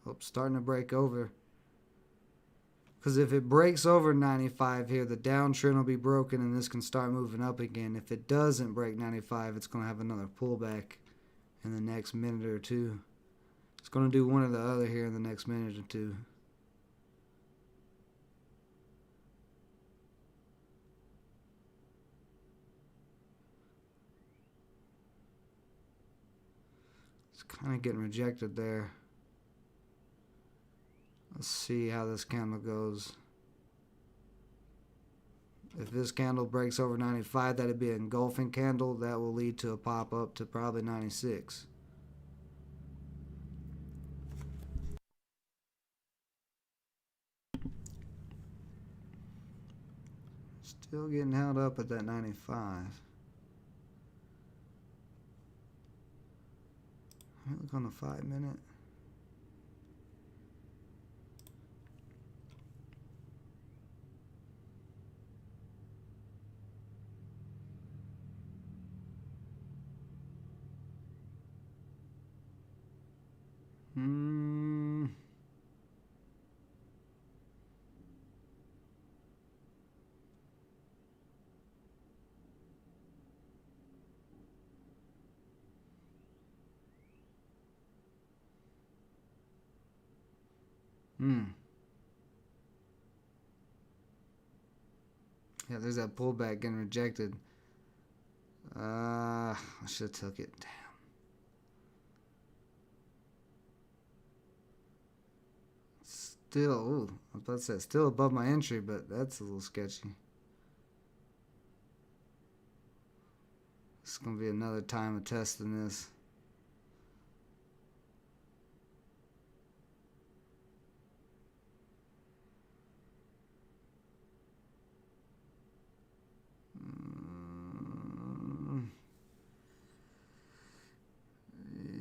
Oh, starting to break over. Because if it breaks over 95 here, the downtrend will be broken and this can start moving up again. If it doesn't break 95, it's going to have another pullback in the next minute or two. It's going to do one or the other here in the next minute or two. It's kind of getting rejected there. Let's see how this candle goes. If this candle breaks over 95, that'd be an engulfing candle. That will lead to a pop up to probably 96. Still getting held up at that 95. Let me look on the 5 minute. Yeah, there's that pullback getting rejected. I should have took it. Damn. Still, ooh, I was about to say, still above my entry, but that's a little sketchy. It's going to be another time of testing this.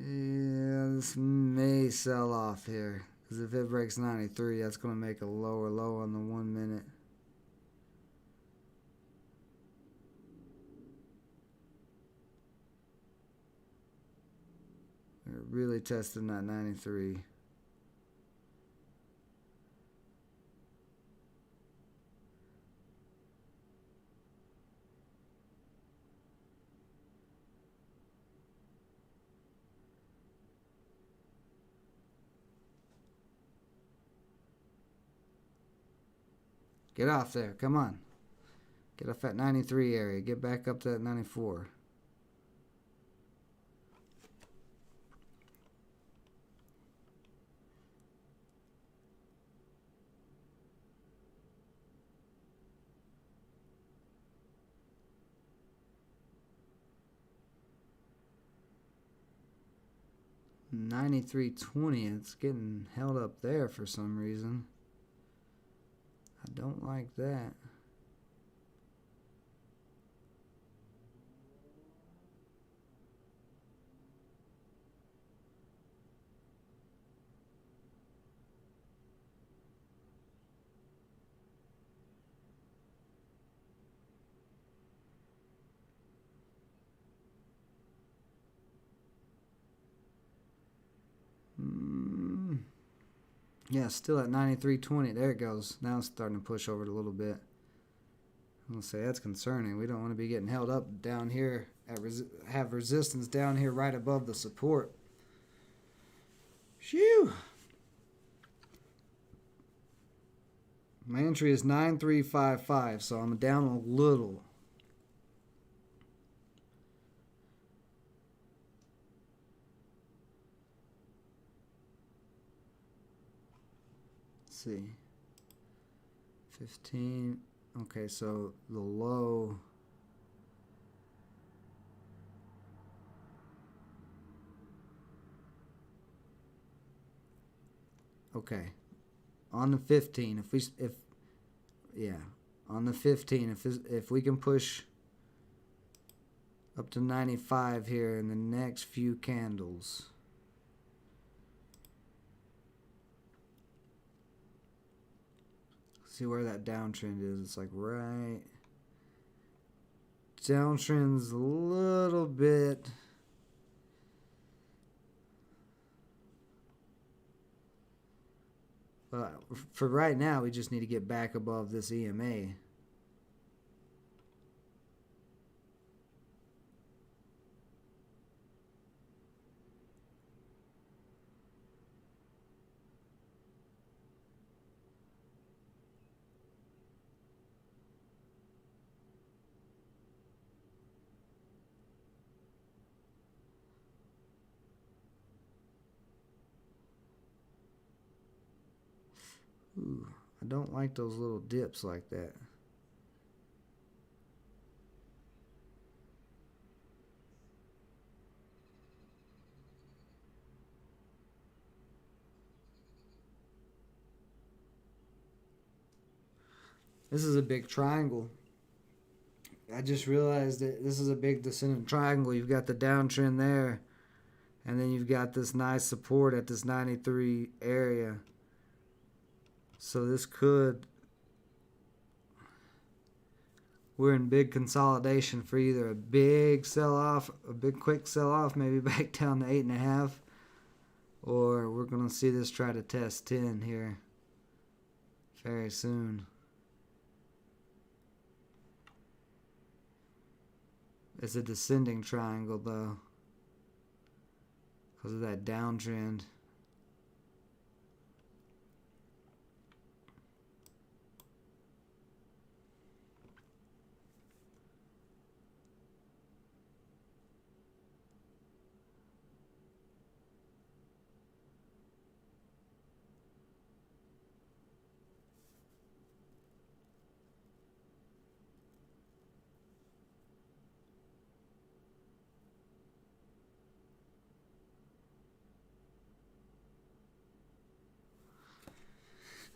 Yeah, this may sell off here. Because if it breaks 93, that's going to make a lower low on the 1 minute. We're really testing that 93. Get off there. Come on. Get off that 93 area. Get back up to that 94. $93.20. It's getting held up there for some reason. I don't like that. Yeah, still at 93.20. There it goes. Now it's starting to push over it a little bit. I'm going to say that's concerning. We don't want to be getting held up down here. Have resistance down here right above the support. Phew. My entry is 9355, so I'm down a little. See, 15. Okay, so the low. Okay, on the 15, on the 15, if we can push up to 95 here in the next few candles. See where that downtrend is. It's like right. Downtrend's a little bit. But for right now, we just need to get back above this EMA. Ooh, I don't like those little dips like that. This is a big triangle. I just realized that this is a big descending triangle. You've got the downtrend there, and then you've got this nice support at this 93 area. So this could, we're in big consolidation for either a big sell-off, a big quick sell-off, maybe back down to 8.5, or we're going to see this try to test 10 here very soon. It's a descending triangle though, because of that downtrend.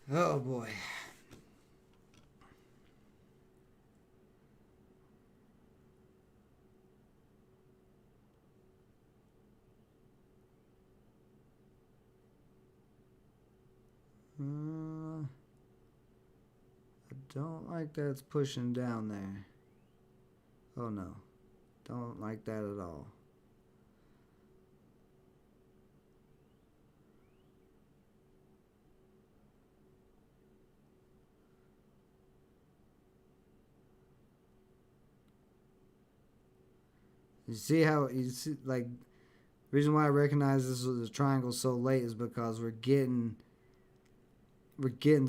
Oh boy. I don't like that it's pushing down there. Oh no. Don't like that at all. You see how you see, like, reason why I recognize this was a triangle so late is because we're getting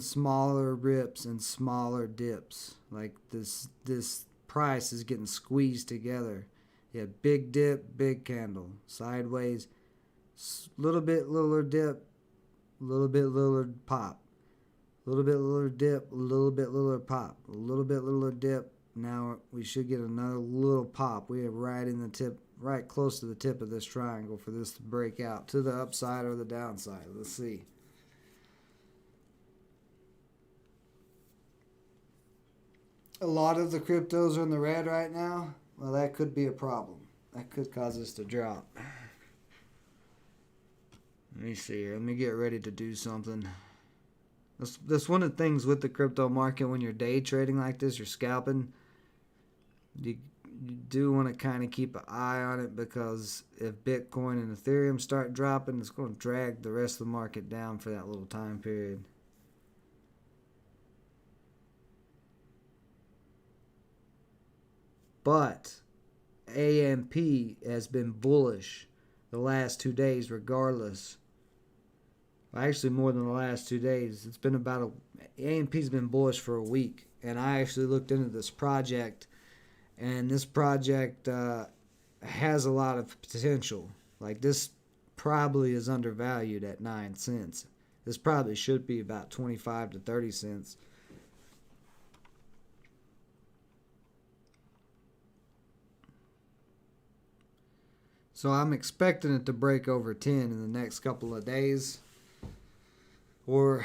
smaller rips and smaller dips. Like this price is getting squeezed together. Yeah, big dip, big candle, sideways, little bit littler dip, little bit littler pop, little bit littler dip, a little bit littler pop, a little bit littler dip. Now we should get another little pop. We are right in the tip, right close to the tip of this triangle for this to break out to the upside or the downside. Let's see. A lot of the cryptos are in the red right now. Well, that could be a problem. That could cause us to drop. Let me see here. Let me get ready to do something. That's one of the things with the crypto market when you're day trading like this, you're scalping. You do want to kind of keep an eye on it, because if Bitcoin and Ethereum start dropping, it's going to drag the rest of the market down for that little time period. But AMP has been bullish the last 2 days regardless. Actually, more than the last 2 days. It's been about AMP's been bullish for a week. And I actually looked into this project, and this project has a lot of potential. Like, this probably is undervalued at 9 cents. This probably should be about 25 to 30 cents. So I'm expecting it to break over 10 in the next couple of days. Or,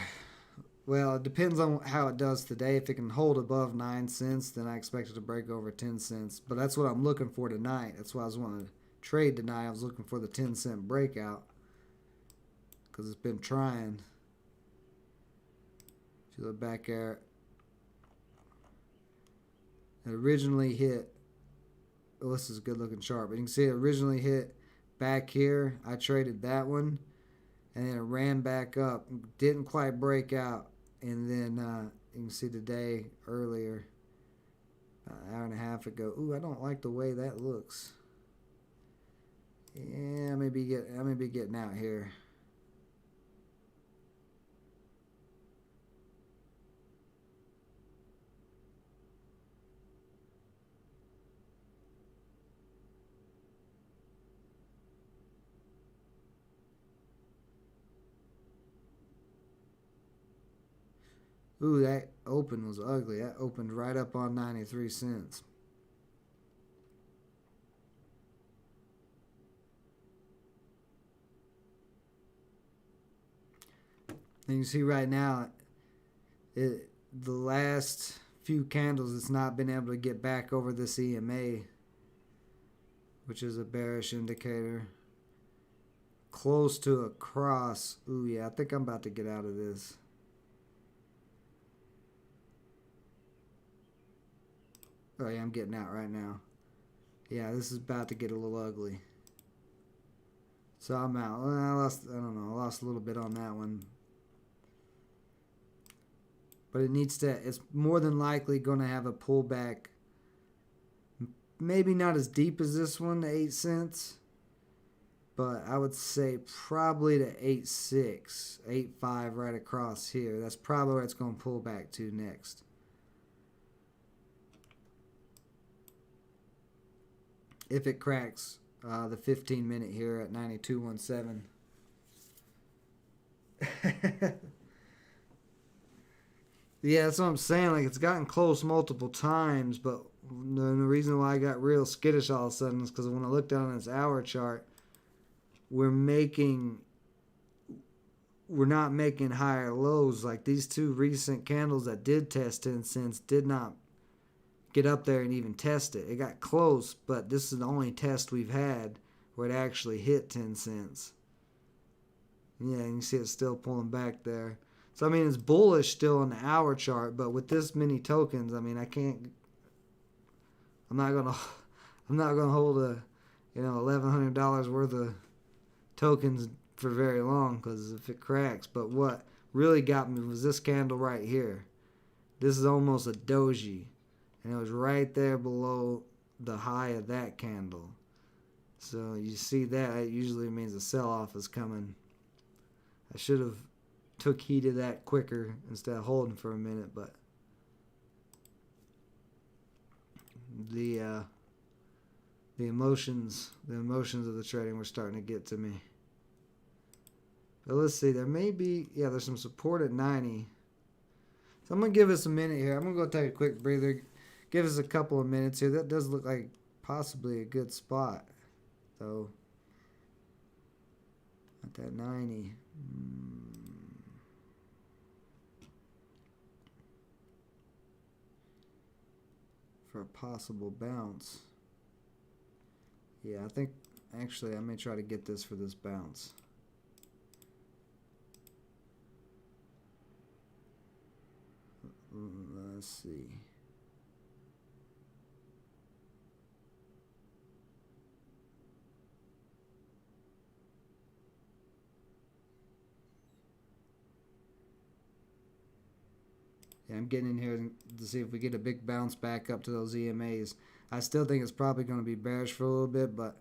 well, it depends on how it does today. If it can hold above 9 cents, then I expect it to break over 10 cents. But that's what I'm looking for tonight. That's why I was wanting to trade tonight. I was looking for the 10-cent breakout, because it's been trying. If you look back there It originally hit, oh, this is a good looking chart, but you can see it originally hit back here. I traded that one, and then it ran back up, didn't quite break out, and then you can see today earlier, about an hour and a half ago. Ooh, I don't like the way that looks. Yeah, I may be getting out here. Ooh, that open was ugly. That opened right up on 93 cents. And you see right now, the last few candles, it's not been able to get back over this EMA, which is a bearish indicator. Close to a cross. Ooh, yeah, I think I'm about to get out of this. Oh, yeah, I'm getting out right now. Yeah, this is about to get a little ugly. So I'm out. Well, I lost a little bit on that one. But it's more than likely going to have a pullback. Maybe not as deep as this one, the 8 cents. But I would say probably to 8.6, 8.5 right across here. That's probably where it's going to pull back to next. If it cracks the 15 minute here at 92.17. Yeah, that's what I'm saying. Like, it's gotten close multiple times, but the reason why I got real skittish all of a sudden is because when I looked down on this hour chart, we're not making higher lows. Like, these two recent candles that did test 10 cents did not get up there and even test it. It got close, but this is the only test we've had where it actually hit 10 cents. Yeah, you can see it's still pulling back there. So, I mean, it's bullish still on the hour chart, but with this many tokens, I mean, I'm not gonna hold $1,100 worth of tokens for very long, because if it cracks. But what really got me was this candle right here. This is almost a doji, and it was right there below the high of that candle. So you see that, it usually means a sell-off is coming. I should have took heed of that quicker instead of holding for a minute, but the emotions of the trading were starting to get to me. But let's see, there may be, yeah, there's some support at 90. So I'm going to give us a minute here. I'm going to go take a quick breather. Give us a couple of minutes here. That does look like possibly a good spot, though. At that 90. For a possible bounce. Yeah, I think actually I may try to get this for this bounce. Let's see. Yeah, I'm getting in here to see if we get a big bounce back up to those EMAs. I still think it's probably going to be bearish for a little bit, but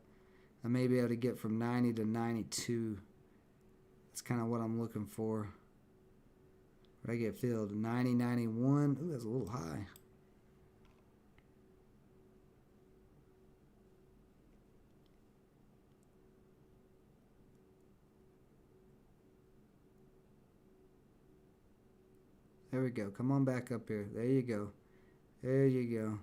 I may be able to get from 90 to 92. That's kind of what I'm looking for. What I get filled? 90, 91. Ooh, that's a little high. There we go. Come on back up here. There you go. There you go.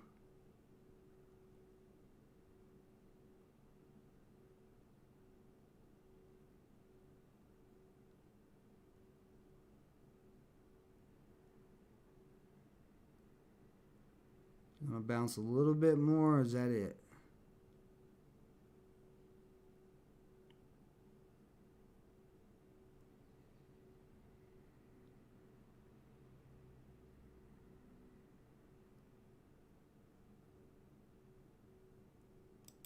I'm going to bounce a little bit more, or is that it?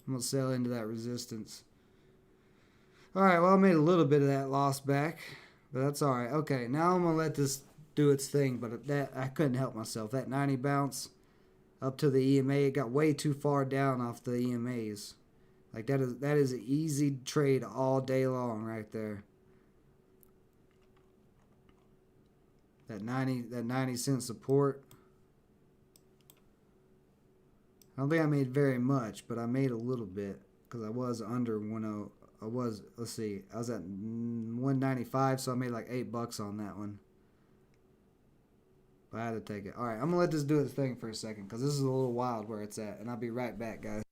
I'm going to sell into that resistance. Alright, well, I made a little bit of that loss back. But that's alright. Okay, now I'm going to let this do its thing. But that I couldn't help myself. That 90 bounce up to the EMA, it got way too far down off the EMAs. Like, that is an easy trade all day long right there. That 90 cent support. I don't think I made very much, but I made a little bit because I was under 10. I was, let's see, I was at 195, so I made like $8 on that one. But I had to take it. All right, I'm gonna let this do its thing for a second because this is a little wild where it's at, and I'll be right back, guys.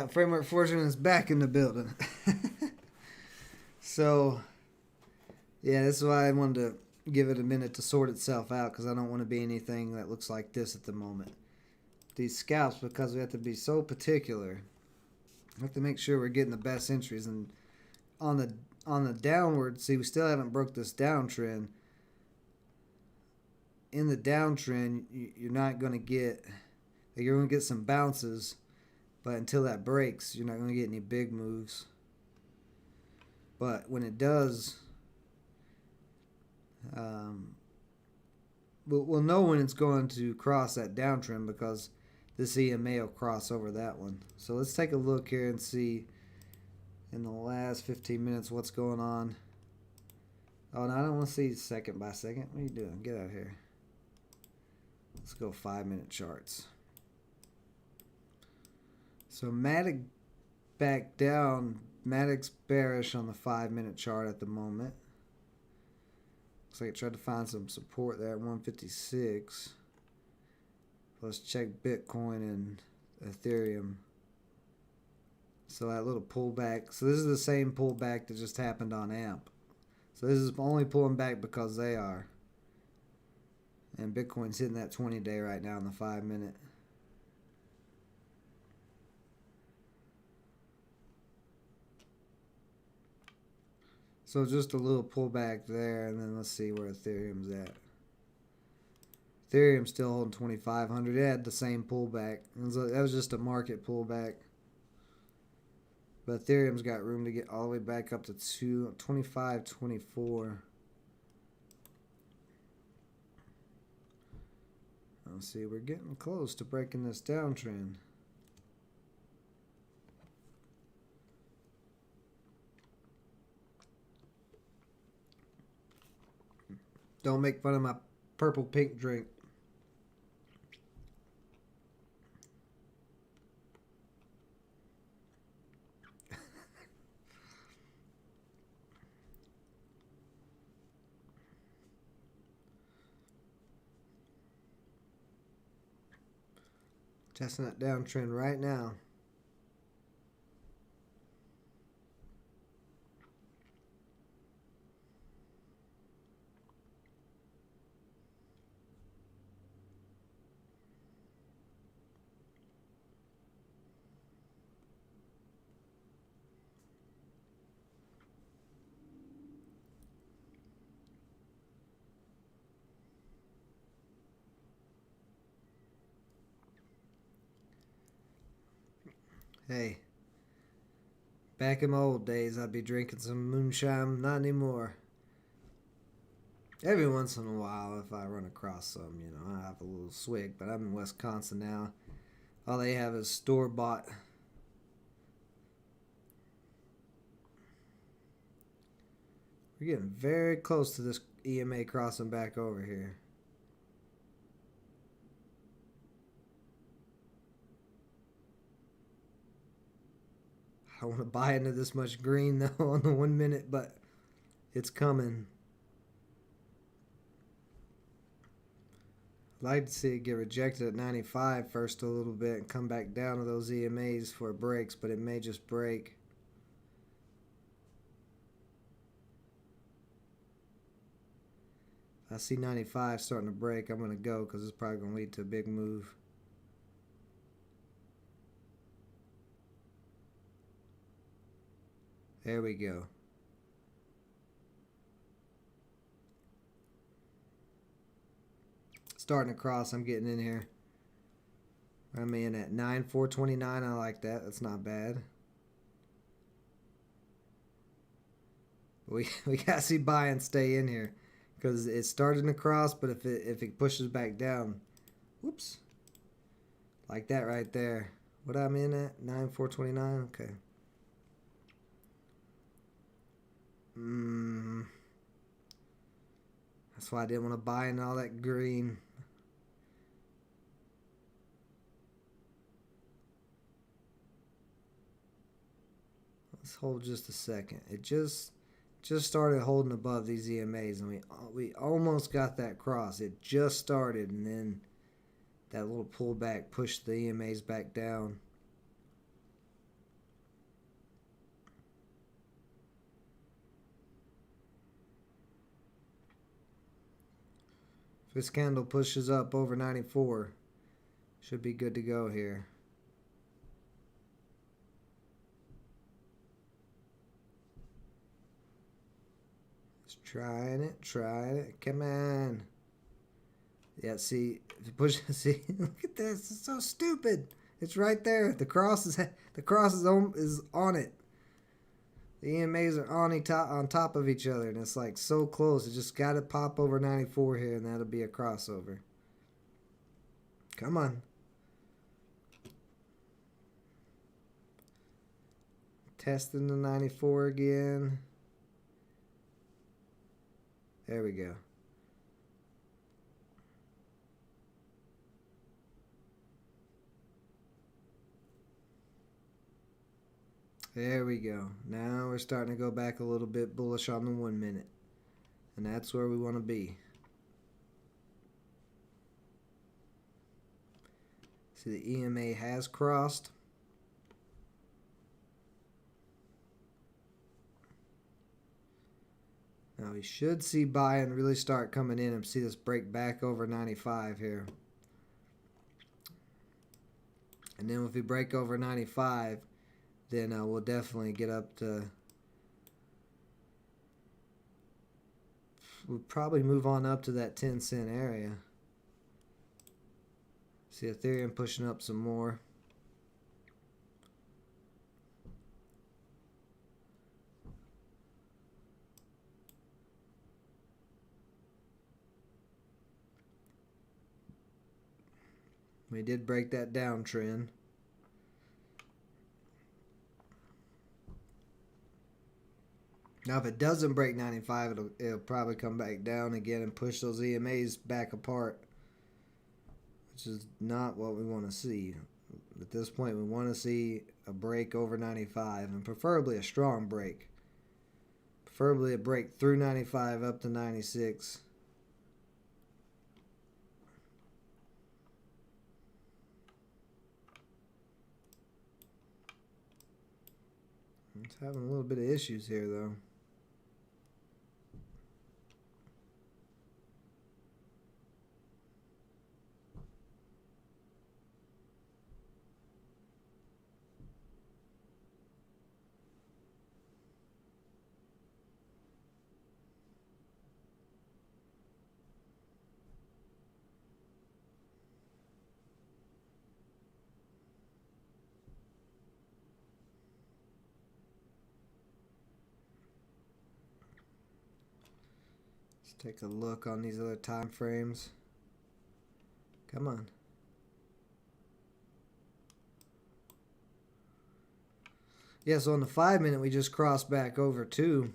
Framework Fortune is back in the building. So, yeah, that's why I wanted to give it a minute to sort itself out because I don't want to be anything that looks like this at the moment. These scalps, because we have to be so particular, we have to make sure we're getting the best entries. And on the downward, see, we still haven't broke this downtrend. in the downtrend, you're not going to get, like, you're going to get some bounces, but until that breaks, you're not going to get any big moves. But when it does, we'll know when it's going to cross that downtrend because this EMA will cross over that one. So let's take a look here and see in the last 15 minutes what's going on. Oh, no, I don't want to see second by second. What are you doing? Get out of here. Let's go 5-minute charts. So Matic back down. Matic's bearish on the 5-minute chart at the moment. Looks like it tried to find some support there at 156. Let's check Bitcoin and Ethereum. So that little pullback. So this is the same pullback that just happened on AMP. So this is only pulling back because they are. And Bitcoin's hitting that 20-day right now in the 5-minute. So just a little pullback there, and then let's see where Ethereum's at. Ethereum's still holding 2,500. It had the same pullback. That was just a market pullback. But Ethereum's got room to get all the way back up to 25.24. Let's see, we're getting close to breaking this downtrend. Don't make fun of my purple pink drink. Testing that downtrend right now. Hey, back in my old days, I'd be drinking some moonshine. Not anymore. Every once in a while, if I run across some, I have a little swig. But I'm in Wisconsin now. All they have is store-bought. We're getting very close to this EMA crossing back over here. I don't want to buy into this much green though on the 1 minute, but it's coming. I'd like to see it get rejected at 95 first a little bit and come back down to those EMAs before it breaks, but it may just break. If I see 95 starting to break, I'm going to go because it's probably going to lead to a big move. There we go. Starting to cross. I'm getting in here. I'm in at 9,429. I like that. That's not bad. We gotta see buy and stay in here because it's starting to cross. But if it pushes back down, whoops, like that right there. What I'm in at 9,429. Okay. That's why I didn't want to buy in all that green. Let's hold just a second. It just started holding above these EMAs, and we almost got that cross. It just started, and then that little pullback pushed the EMAs back down. If this candle pushes up over 94, should be good to go here. Trying it. Come on. Yeah, see, if you push, see, look at this. It's so stupid. It's right there. The cross is on it. The EMAs are on top of each other, and it's like so close. It just got to pop over 94 here, and that'll be a crossover. Come on. Testing the 94 again. There we go. There we go. Now we're starting to go back a little bit bullish on the 1 minute. And that's where we want to be. See, the EMA has crossed. Now we should see buy-in really start coming in and see this break back over 95 here. And then if we break over 95, then we'll definitely get up to... We'll probably move on up to that 10-cent area. See Ethereum pushing up some more. We did break that downtrend. Now, if it doesn't break 95, it'll probably come back down again and push those EMAs back apart, which is not what we want to see. At this point, we want to see a break over 95, and preferably a strong break. Preferably a break through 95 up to 96. It's having a little bit of issues here, though. Take a look on these other time frames. Come on. Yeah, so on the 5 minute we just crossed back over 2.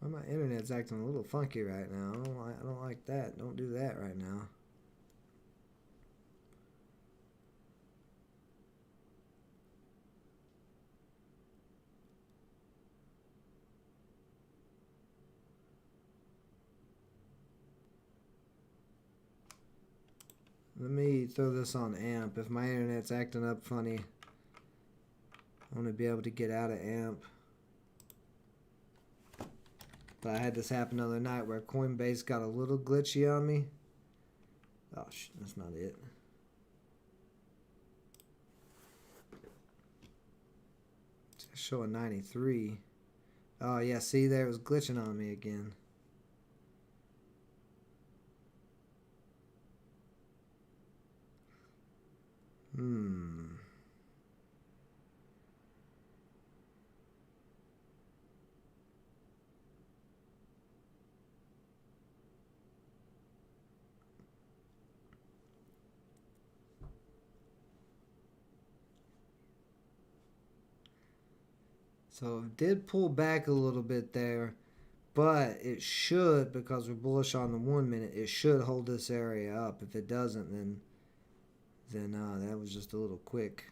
Well, my internet's acting a little funky right now. I don't like that. Don't do that right now. Let me throw this on AMP. If my internet's acting up funny, I want to be able to get out of AMP. But I had this happen the other night where Coinbase got a little glitchy on me. Oh, that's not it. It's showing 93. Oh, yeah, see there, it was glitching on me again. So it did pull back a little bit there, but it should, because we're bullish on the 1 minute, it should hold this area up. If it doesn't, then that was just a little quick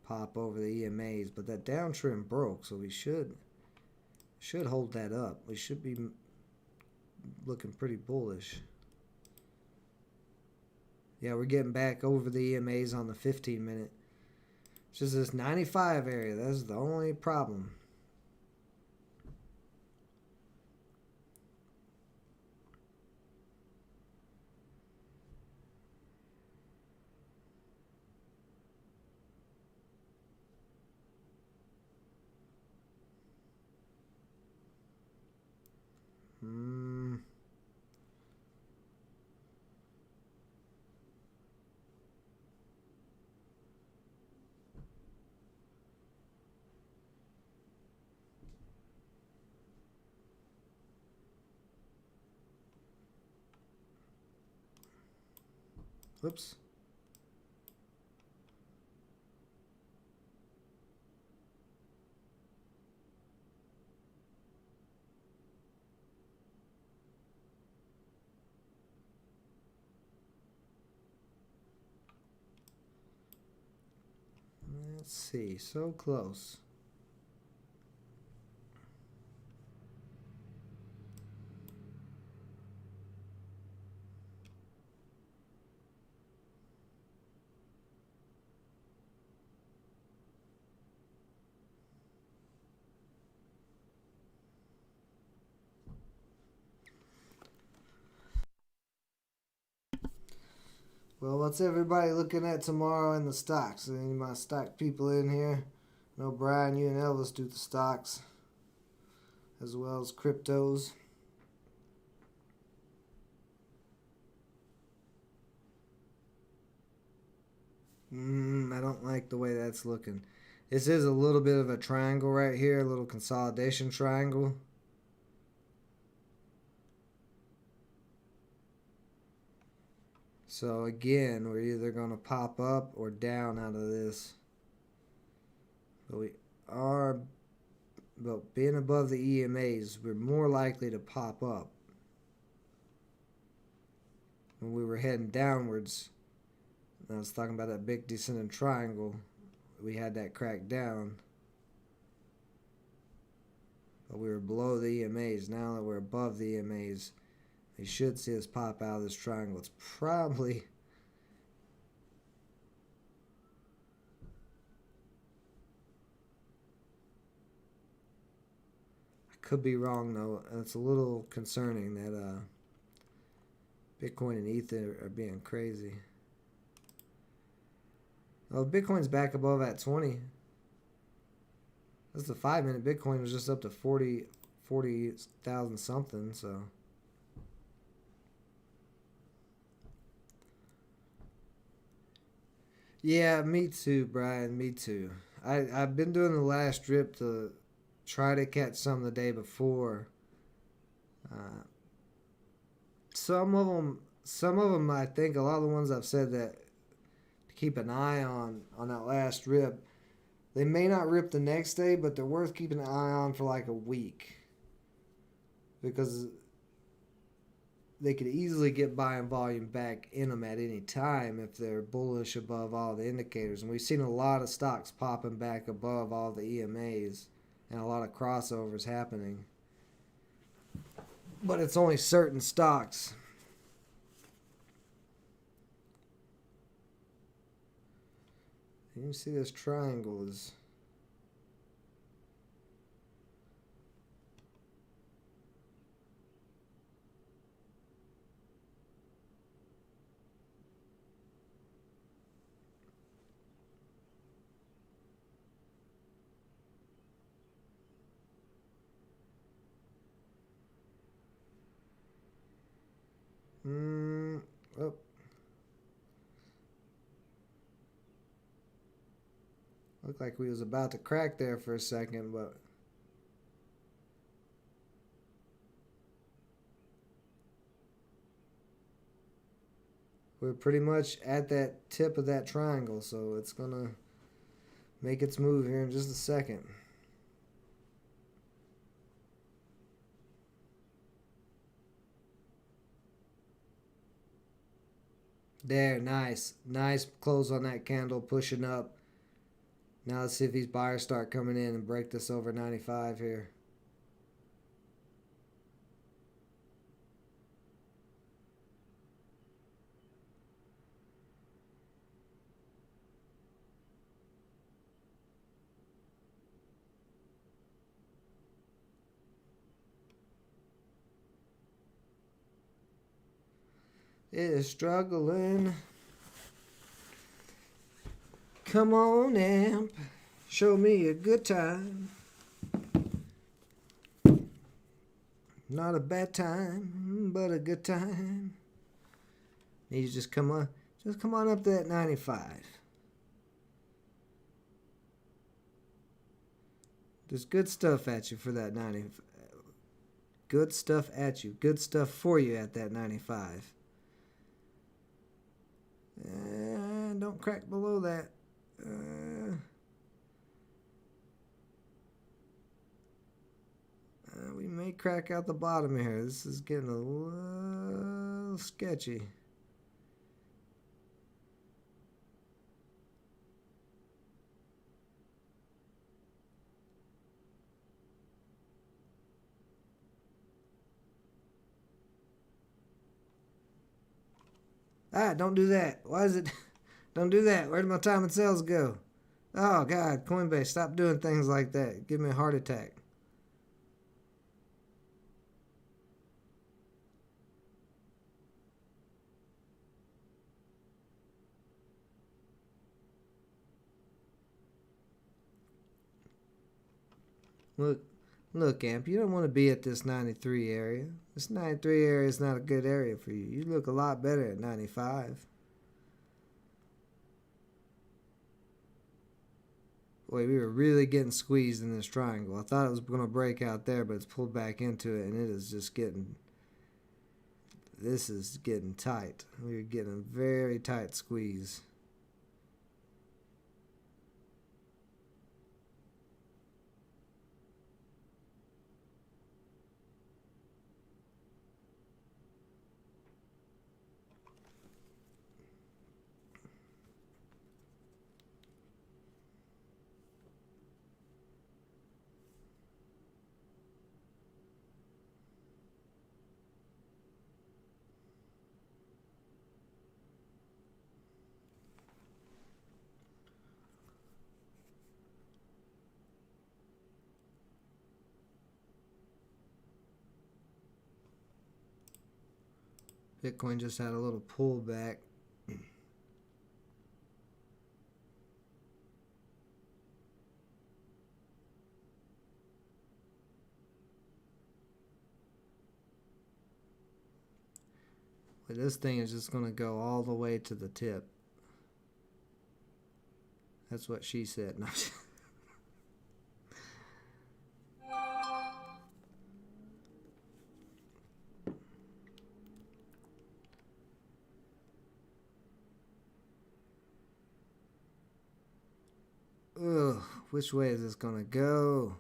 pop over the EMAs. But that downtrend broke, so we should hold that up. We should be looking pretty bullish. Yeah, we're getting back over the EMAs on the 15 minute. It's just this 95 area. That's the only problem. Whoops. Let's see, so close. Well, what's everybody looking at tomorrow in the stocks? Any of my stock people in here? I know Brian, you and Elvis do the stocks as well as cryptos. I don't like the way that's looking. This is a little bit of a triangle right here, a little consolidation triangle. So again, we're either going to pop up or down out of this. But being above the EMAs, we're more likely to pop up. When we were heading downwards, I was talking about that big descending triangle, we had that crack down. But we were below the EMAs. Now that we're above the EMAs, you should see us pop out of this triangle. It's probably... I could be wrong though. It's a little concerning that Bitcoin and Ether are being crazy. Oh, Bitcoin's back above at 20. That's the 5-minute. Bitcoin was just up to 40,000 something, so... Yeah, me too, Brian. Me too. I've been doing the last drip to try to catch some the day before. Some of them, I think a lot of the ones I've said that to keep an eye on that last rip, they may not rip the next day, but they're worth keeping an eye on for like a week because they could easily get buying volume back in them at any time if they're bullish above all the indicators. And we've seen a lot of stocks popping back above all the EMAs and a lot of crossovers happening. But it's only certain stocks. You see this triangle is... Oh. Looked like we was about to crack there for a second, but we're pretty much at that tip of that triangle, so it's gonna make its move here in just a second. There, nice. Nice close on that candle, pushing up. Now let's see if these buyers start coming in and break this over 95 here. It is struggling. Come on, amp. Show me a good time. Not a bad time, but a good time. You just come on up to that 95. There's good stuff at you for that 90. Good stuff at you. Good stuff for you at that 95. And don't crack below that. We may crack out the bottom here. This is getting a little sketchy. Don't do that. Why is it? Don't do that. Where did my time and sales go? Oh, God. Coinbase, stop doing things like that. Give me a heart attack. Look, Amp, you don't want to be at this 93 area. This 93 area is not a good area for you. You look a lot better at 95. Boy, we were really getting squeezed in this triangle. I thought it was going to break out there, but it's pulled back into it, and it is just getting... This is getting tight. We're getting a very tight squeeze. Bitcoin just had a little pullback. But this thing is just going to go all the way to the tip. That's what she said. No. Ugh, which way is this going to go?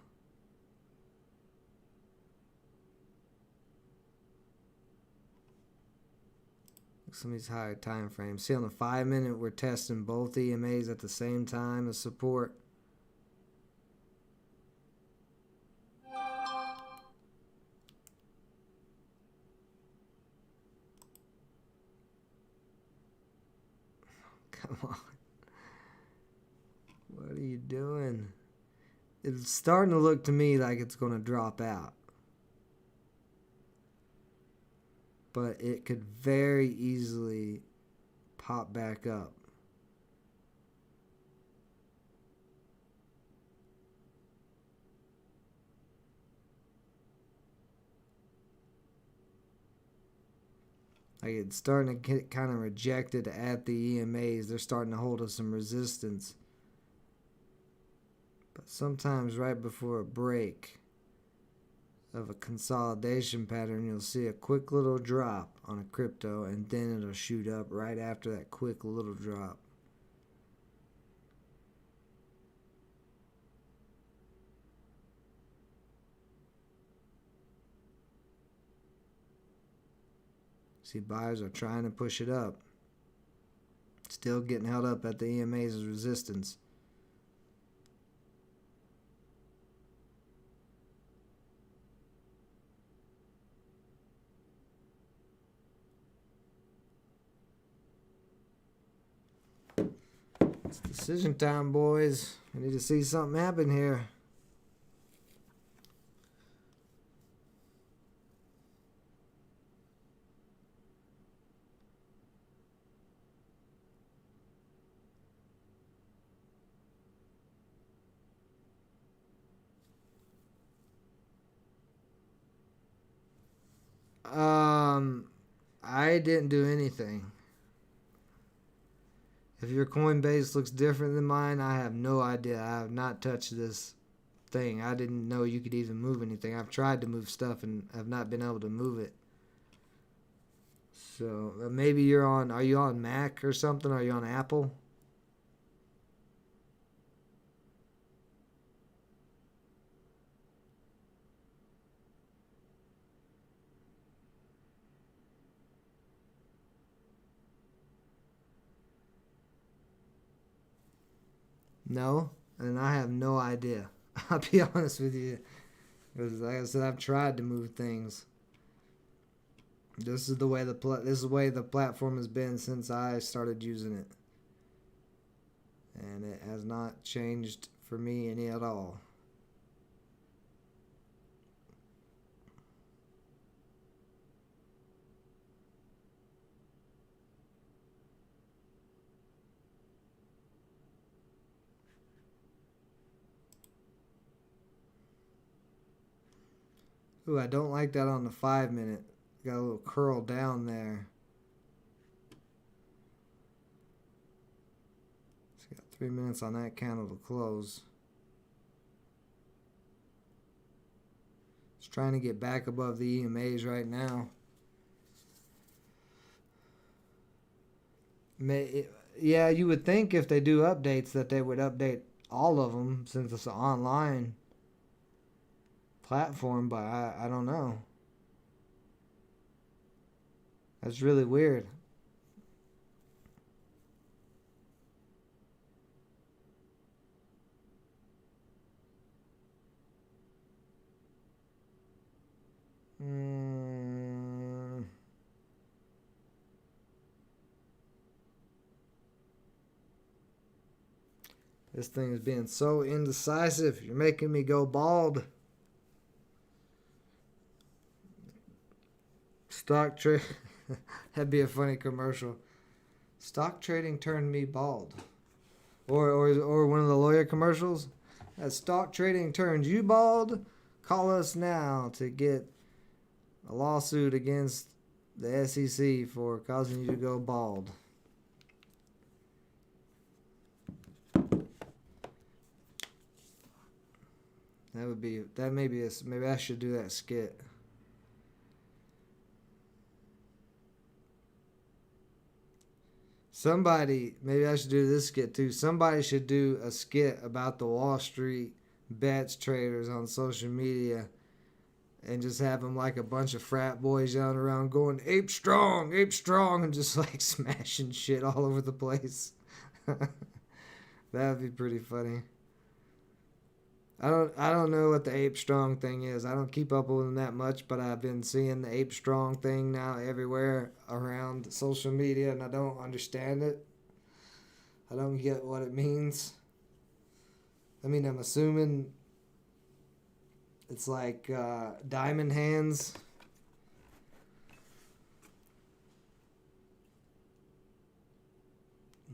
Some of these higher time frames. See, on the 5 minute, we're testing both EMAs at the same time as support. Come on. What are you doing? It's starting to look to me like it's going to drop out. But it could very easily pop back up. Like it's starting to get kind of rejected at the EMAs. They're starting to hold us some resistance. But sometimes right before a break of a consolidation pattern, you'll see a quick little drop on a crypto, and then it'll shoot up right after that quick little drop. See, buyers are trying to push it up. Still getting held up at the EMAs as resistance. It's decision time, boys. I need to see something happen here. I didn't do anything. If your Coinbase looks different than mine, I have no idea. I have not touched this thing. I didn't know you could even move anything. I've tried to move stuff and have not been able to move it. So maybe you're on. Are you on Mac or something? Are you on Apple? No, and I have no idea. I'll be honest with you. Because like I said, I've tried to move things. This is the way the platform has been since I started using it, and it has not changed for me any at all. Ooh, I don't like that on the 5 minute. Got a little curl down there. It's got 3 minutes on that candle to close. It's trying to get back above the EMAs right now. Yeah, you would think if they do updates that they would update all of them since it's an online platform, but I don't know. That's really weird. Mm, this thing is being so indecisive. You're making me go bald. Stock trade. That'd be a funny commercial. Stock trading turned me bald. Or one of the lawyer commercials. As stock trading turns you bald, call us now to get a lawsuit against the SEC for causing you to go bald. Maybe I should do that skit. Maybe I should do this skit too. Somebody should do a skit about the Wall Street bets traders on social media and just have them like a bunch of frat boys yelling around going ape strong, and just like smashing shit all over the place. That'd be pretty funny. I don't know what the ape strong thing is. I don't keep up with them that much, but I've been seeing the ape strong thing now everywhere around social media, and I don't understand it. I don't get what it means. I mean, I'm assuming it's like diamond hands.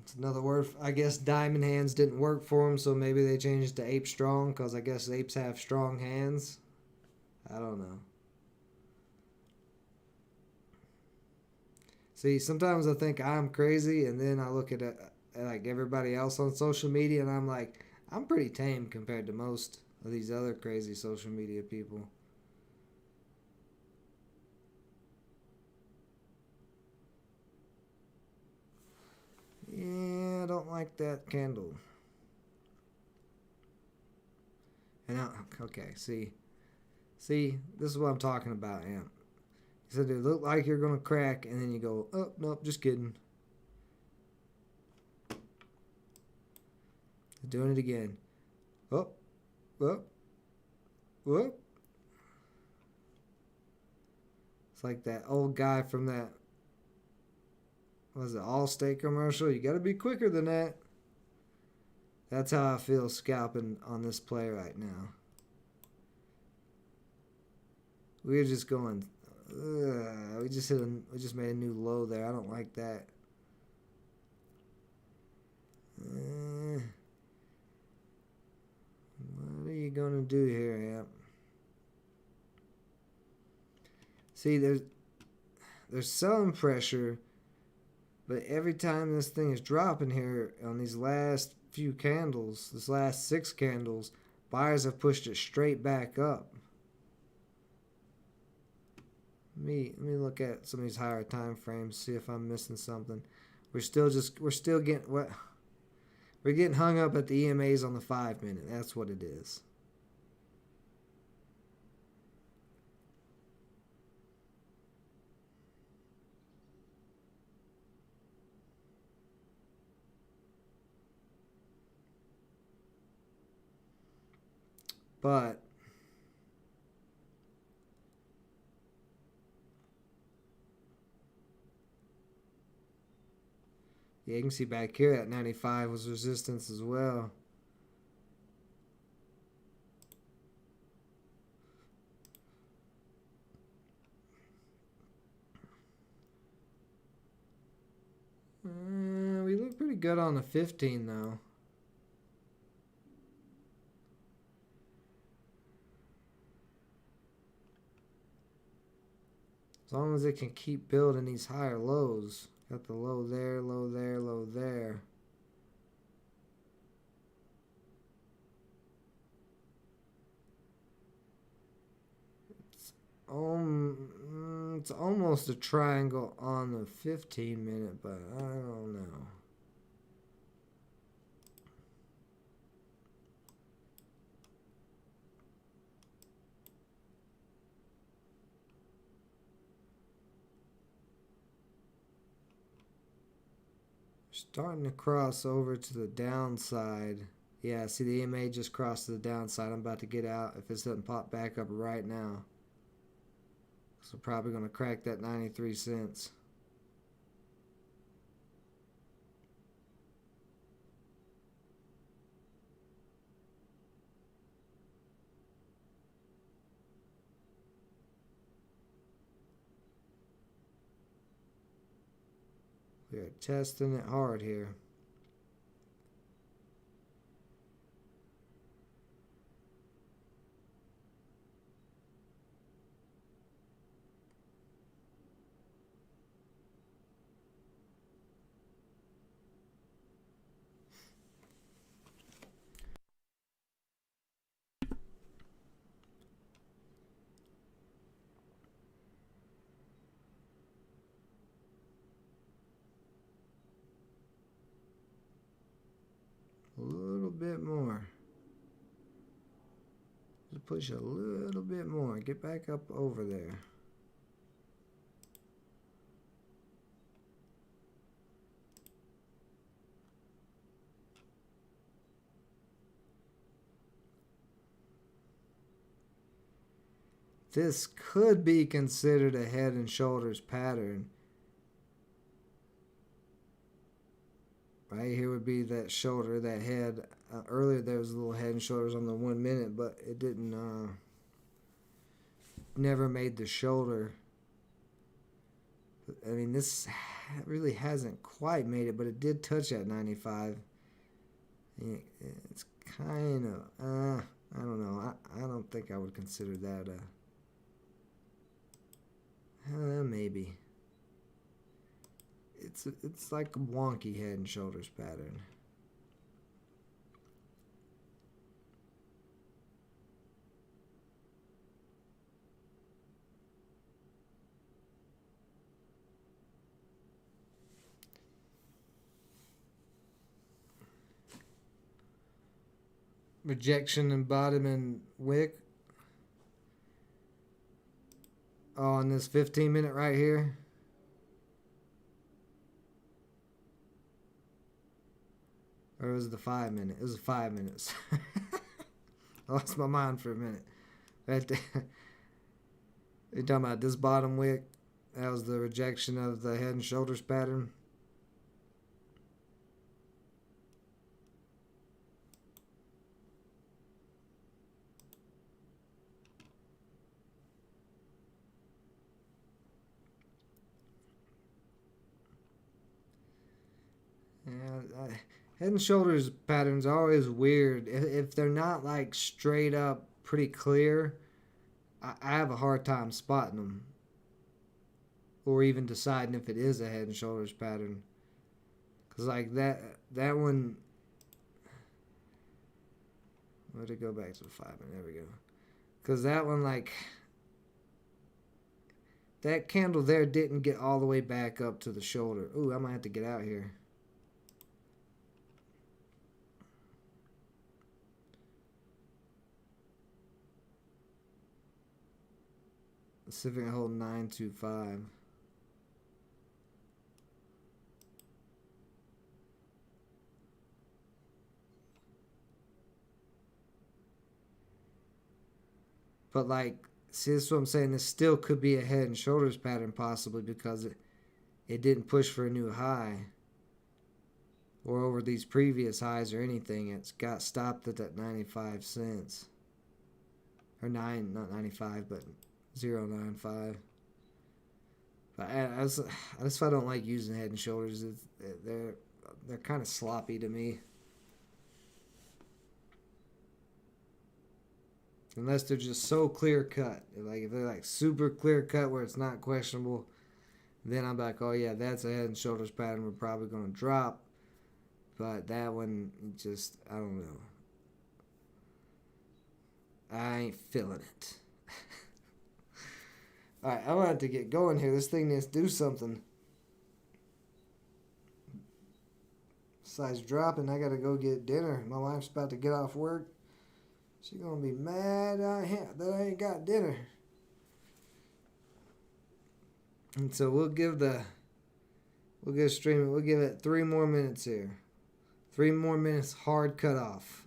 It's another word. I guess diamond hands didn't work for them, so maybe they changed to ape strong because I guess apes have strong hands. I don't know. See, sometimes I think I'm crazy, and then I look at like everybody else on social media, and I'm like, I'm pretty tame compared to most of these other crazy social media people. Yeah, I don't like that candle. Okay, see, this is what I'm talking about, Amp. You said it looked like you're gonna crack, and then you go, oh nope, just kidding. Doing it again. Oh, whoop, whoop. It's like that old guy from that, what was it, Allstate commercial? You gotta be quicker than that. That's how I feel scalping on this play right now. We're just going. We just made a new low there. I don't like that. What are you gonna do here, Amp? See, there's selling pressure, but every time this thing is dropping here on these last few candles, this last 6 candles, buyers have pushed it straight back up. Let me look at some of these higher time frames, see if I'm missing something. We're still getting what we're getting hung up at the EMAs on the 5 minute. That's what it is. But yeah, you can see back here that 95 was resistance as well. We look pretty good on the 15 though. As long as it can keep building these higher lows. Got the low there, low there, low there. It's almost a triangle on the 15 minute, but I don't know. Starting to cross over to the downside. Yeah, see the EMA just crossed to the downside. I'm about to get out if this doesn't pop back up right now. So probably going to crack that 93 cents. We are testing it hard here. A little bit more. Just push a little bit more. Get back up over there. This could be considered a head and shoulders pattern. Right here would be that shoulder, that head. Earlier there was a little head and shoulders on the 1 minute, but it didn't, never made the shoulder. I mean, this really hasn't quite made it, but it did touch that 95. It's kind of, I don't know. I don't think I would consider that maybe. It's like a wonky head and shoulders pattern. Rejection and bottom and wick. Oh, on this 15 minute right here. Or was it the 5 minute? It was 5 minutes. I lost my mind for a minute. Right there. You're talking about this bottom wick? That was the rejection of the head and shoulders pattern. Yeah, head and shoulders patterns are always weird. If they're not like straight up pretty clear, I have a hard time spotting them. or even deciding if it is a head and shoulders pattern. Because like that one, where'd it go back to the 5 minute? There we go. Because that one, like, that candle there didn't get all the way back up to the shoulder. Ooh, I might have to get out here. Pacific hold 925. But like, see, this is what I'm saying. This still could be a head and shoulders pattern possibly because it didn't push for a new high or over these previous highs or anything. It's got stopped at that 95 cents. Or 9, not 95, but 0.95. But that's why I don't like using head and shoulders. They're kind of sloppy to me. Unless they're just so clear cut. Like if they're like super clear cut where it's not questionable, then I'm like, oh yeah, that's a head and shoulders pattern. We're probably gonna drop. But that one, just, I don't know. I ain't feeling it. Alright, I'm gonna have to get going here. This thing needs to do something. Besides dropping, I gotta go get dinner. My wife's about to get off work. She's gonna be mad that I ain't got dinner. And so we'll give streaming, we'll give it 3 more minutes here. 3 more minutes hard cut off.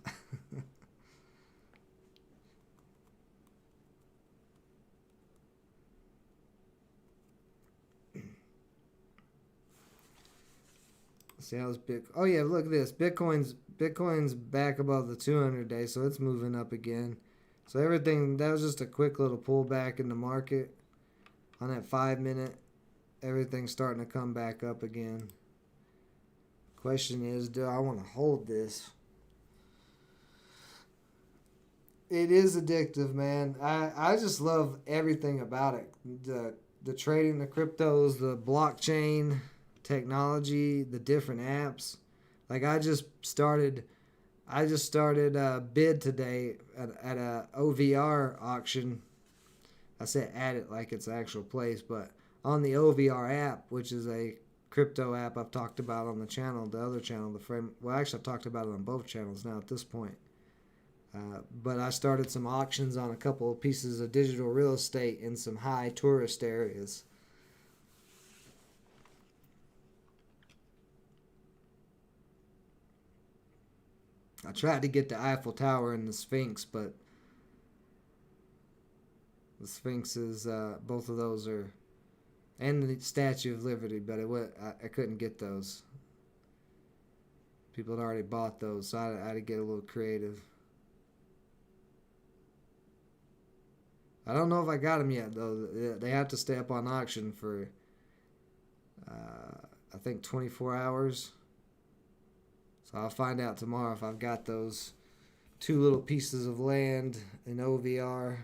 See how this oh yeah, look at this. Bitcoin's back above the 200 day, so it's moving up again. So everything, that was just a quick little pullback in the market. On that 5 minute, everything's starting to come back up again. Question is, do I want to hold this? It is addictive, man. I just love everything about it. The trading, the cryptos, the blockchain technology, the different apps. Like I just started a bid today at a OVR auction. I say at it like it's an actual place, but on the OVR app, which is a crypto app I've talked about on the channel, the other channel, actually I've talked about it on both channels now at this point. But I started some auctions on a couple of pieces of digital real estate in some high tourist areas. I tried to get the Eiffel Tower and the Sphinx, but the Sphinx is, both of those are, and the Statue of Liberty, but I couldn't get those. People had already bought those, so I had to get a little creative. I don't know if I got them yet, though. They have to stay up on auction for, I think, 24 hours. So I'll find out tomorrow if I've got those 2 little pieces of land in OVR.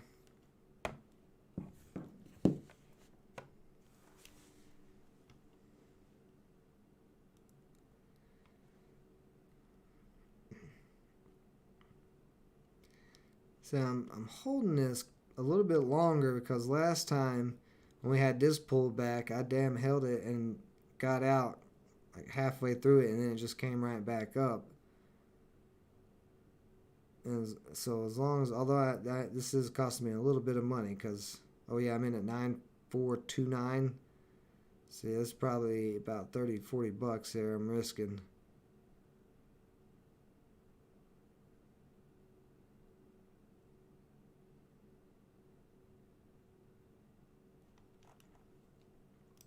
So I'm holding this a little bit longer because last time when we had this pullback, I damn held it and got out like halfway through it, and then it just came right back up. And so as long as, although this is costing me a little bit of money because, oh yeah, I'm in at 9,429. See, that's probably about 30-40 bucks there I'm risking.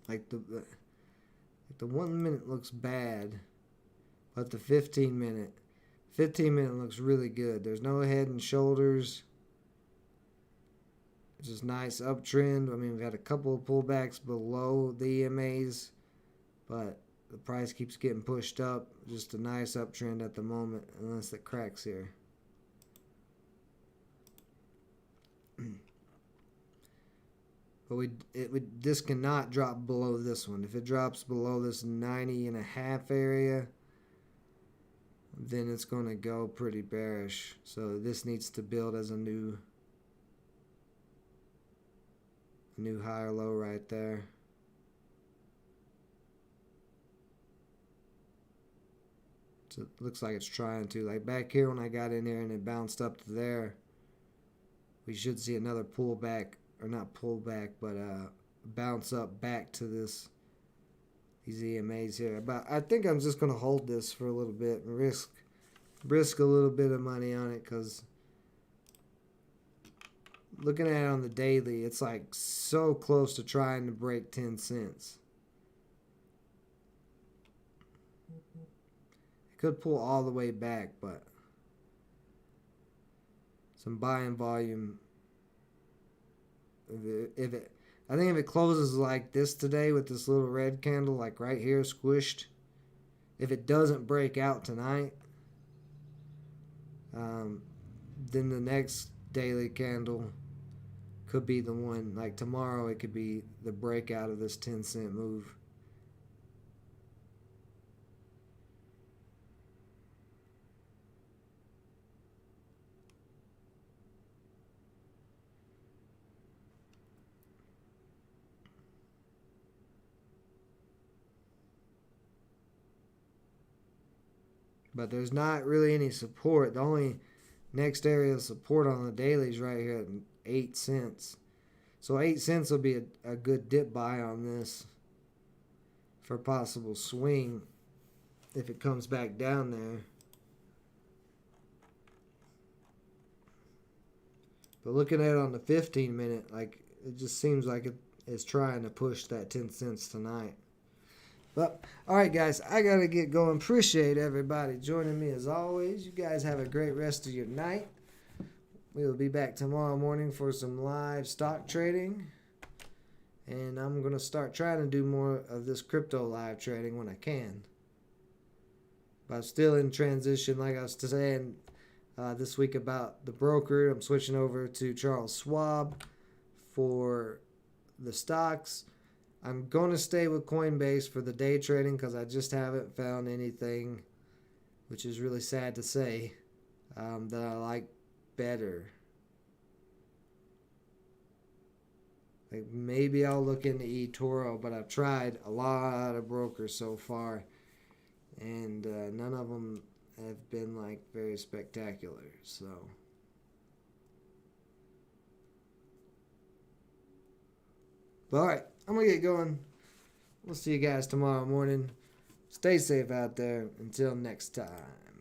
Like the 1 minute looks bad, but the 15 minute looks really good. There's no head and shoulders. It's just nice uptrend. I mean, we've had a couple of pullbacks below the EMAs, but the price keeps getting pushed up. Just a nice uptrend at the moment, unless it cracks here. But this cannot drop below this one. If it drops below this 90.5 area, then it's going to go pretty bearish. So this needs to build as a new high or low right there. So it looks like it's trying to. Like back here when I got in here and it bounced up to there, we should see another pullback, or not pullback, but bounce up back to these EMAs here. But I think I'm just going to hold this for a little bit and risk a little bit of money on it, because looking at it on the daily, it's like so close to trying to break 10 cents. It could pull all the way back, but some buying volume. I think if it closes like this today with this little red candle, like right here, squished, if it doesn't break out tonight, then the next daily candle could be the one. Like tomorrow, it could be the breakout of this 10-cent move. But there's not really any support. The only next area of support on the daily is right here at 8 cents. So 8 cents will be a good dip buy on this for possible swing if it comes back down there. But looking at it on the 15-minute, like it just seems like it's trying to push that 10 cents tonight. But, alright guys, I got to get going. Appreciate everybody joining me as always. You guys have a great rest of your night. We will be back tomorrow morning for some live stock trading. And I'm going to start trying to do more of this crypto live trading when I can. But I'm still in transition, like I was saying this week about the broker. I'm switching over to Charles Schwab for the stocks. I'm going to stay with Coinbase for the day trading because I just haven't found anything, which is really sad to say, that I like better. Like maybe I'll look into eToro, but I've tried a lot of brokers so far, and none of them have been like very spectacular. So, but all right, I'm gonna get going. We'll see you guys tomorrow morning. Stay safe out there. Until next time.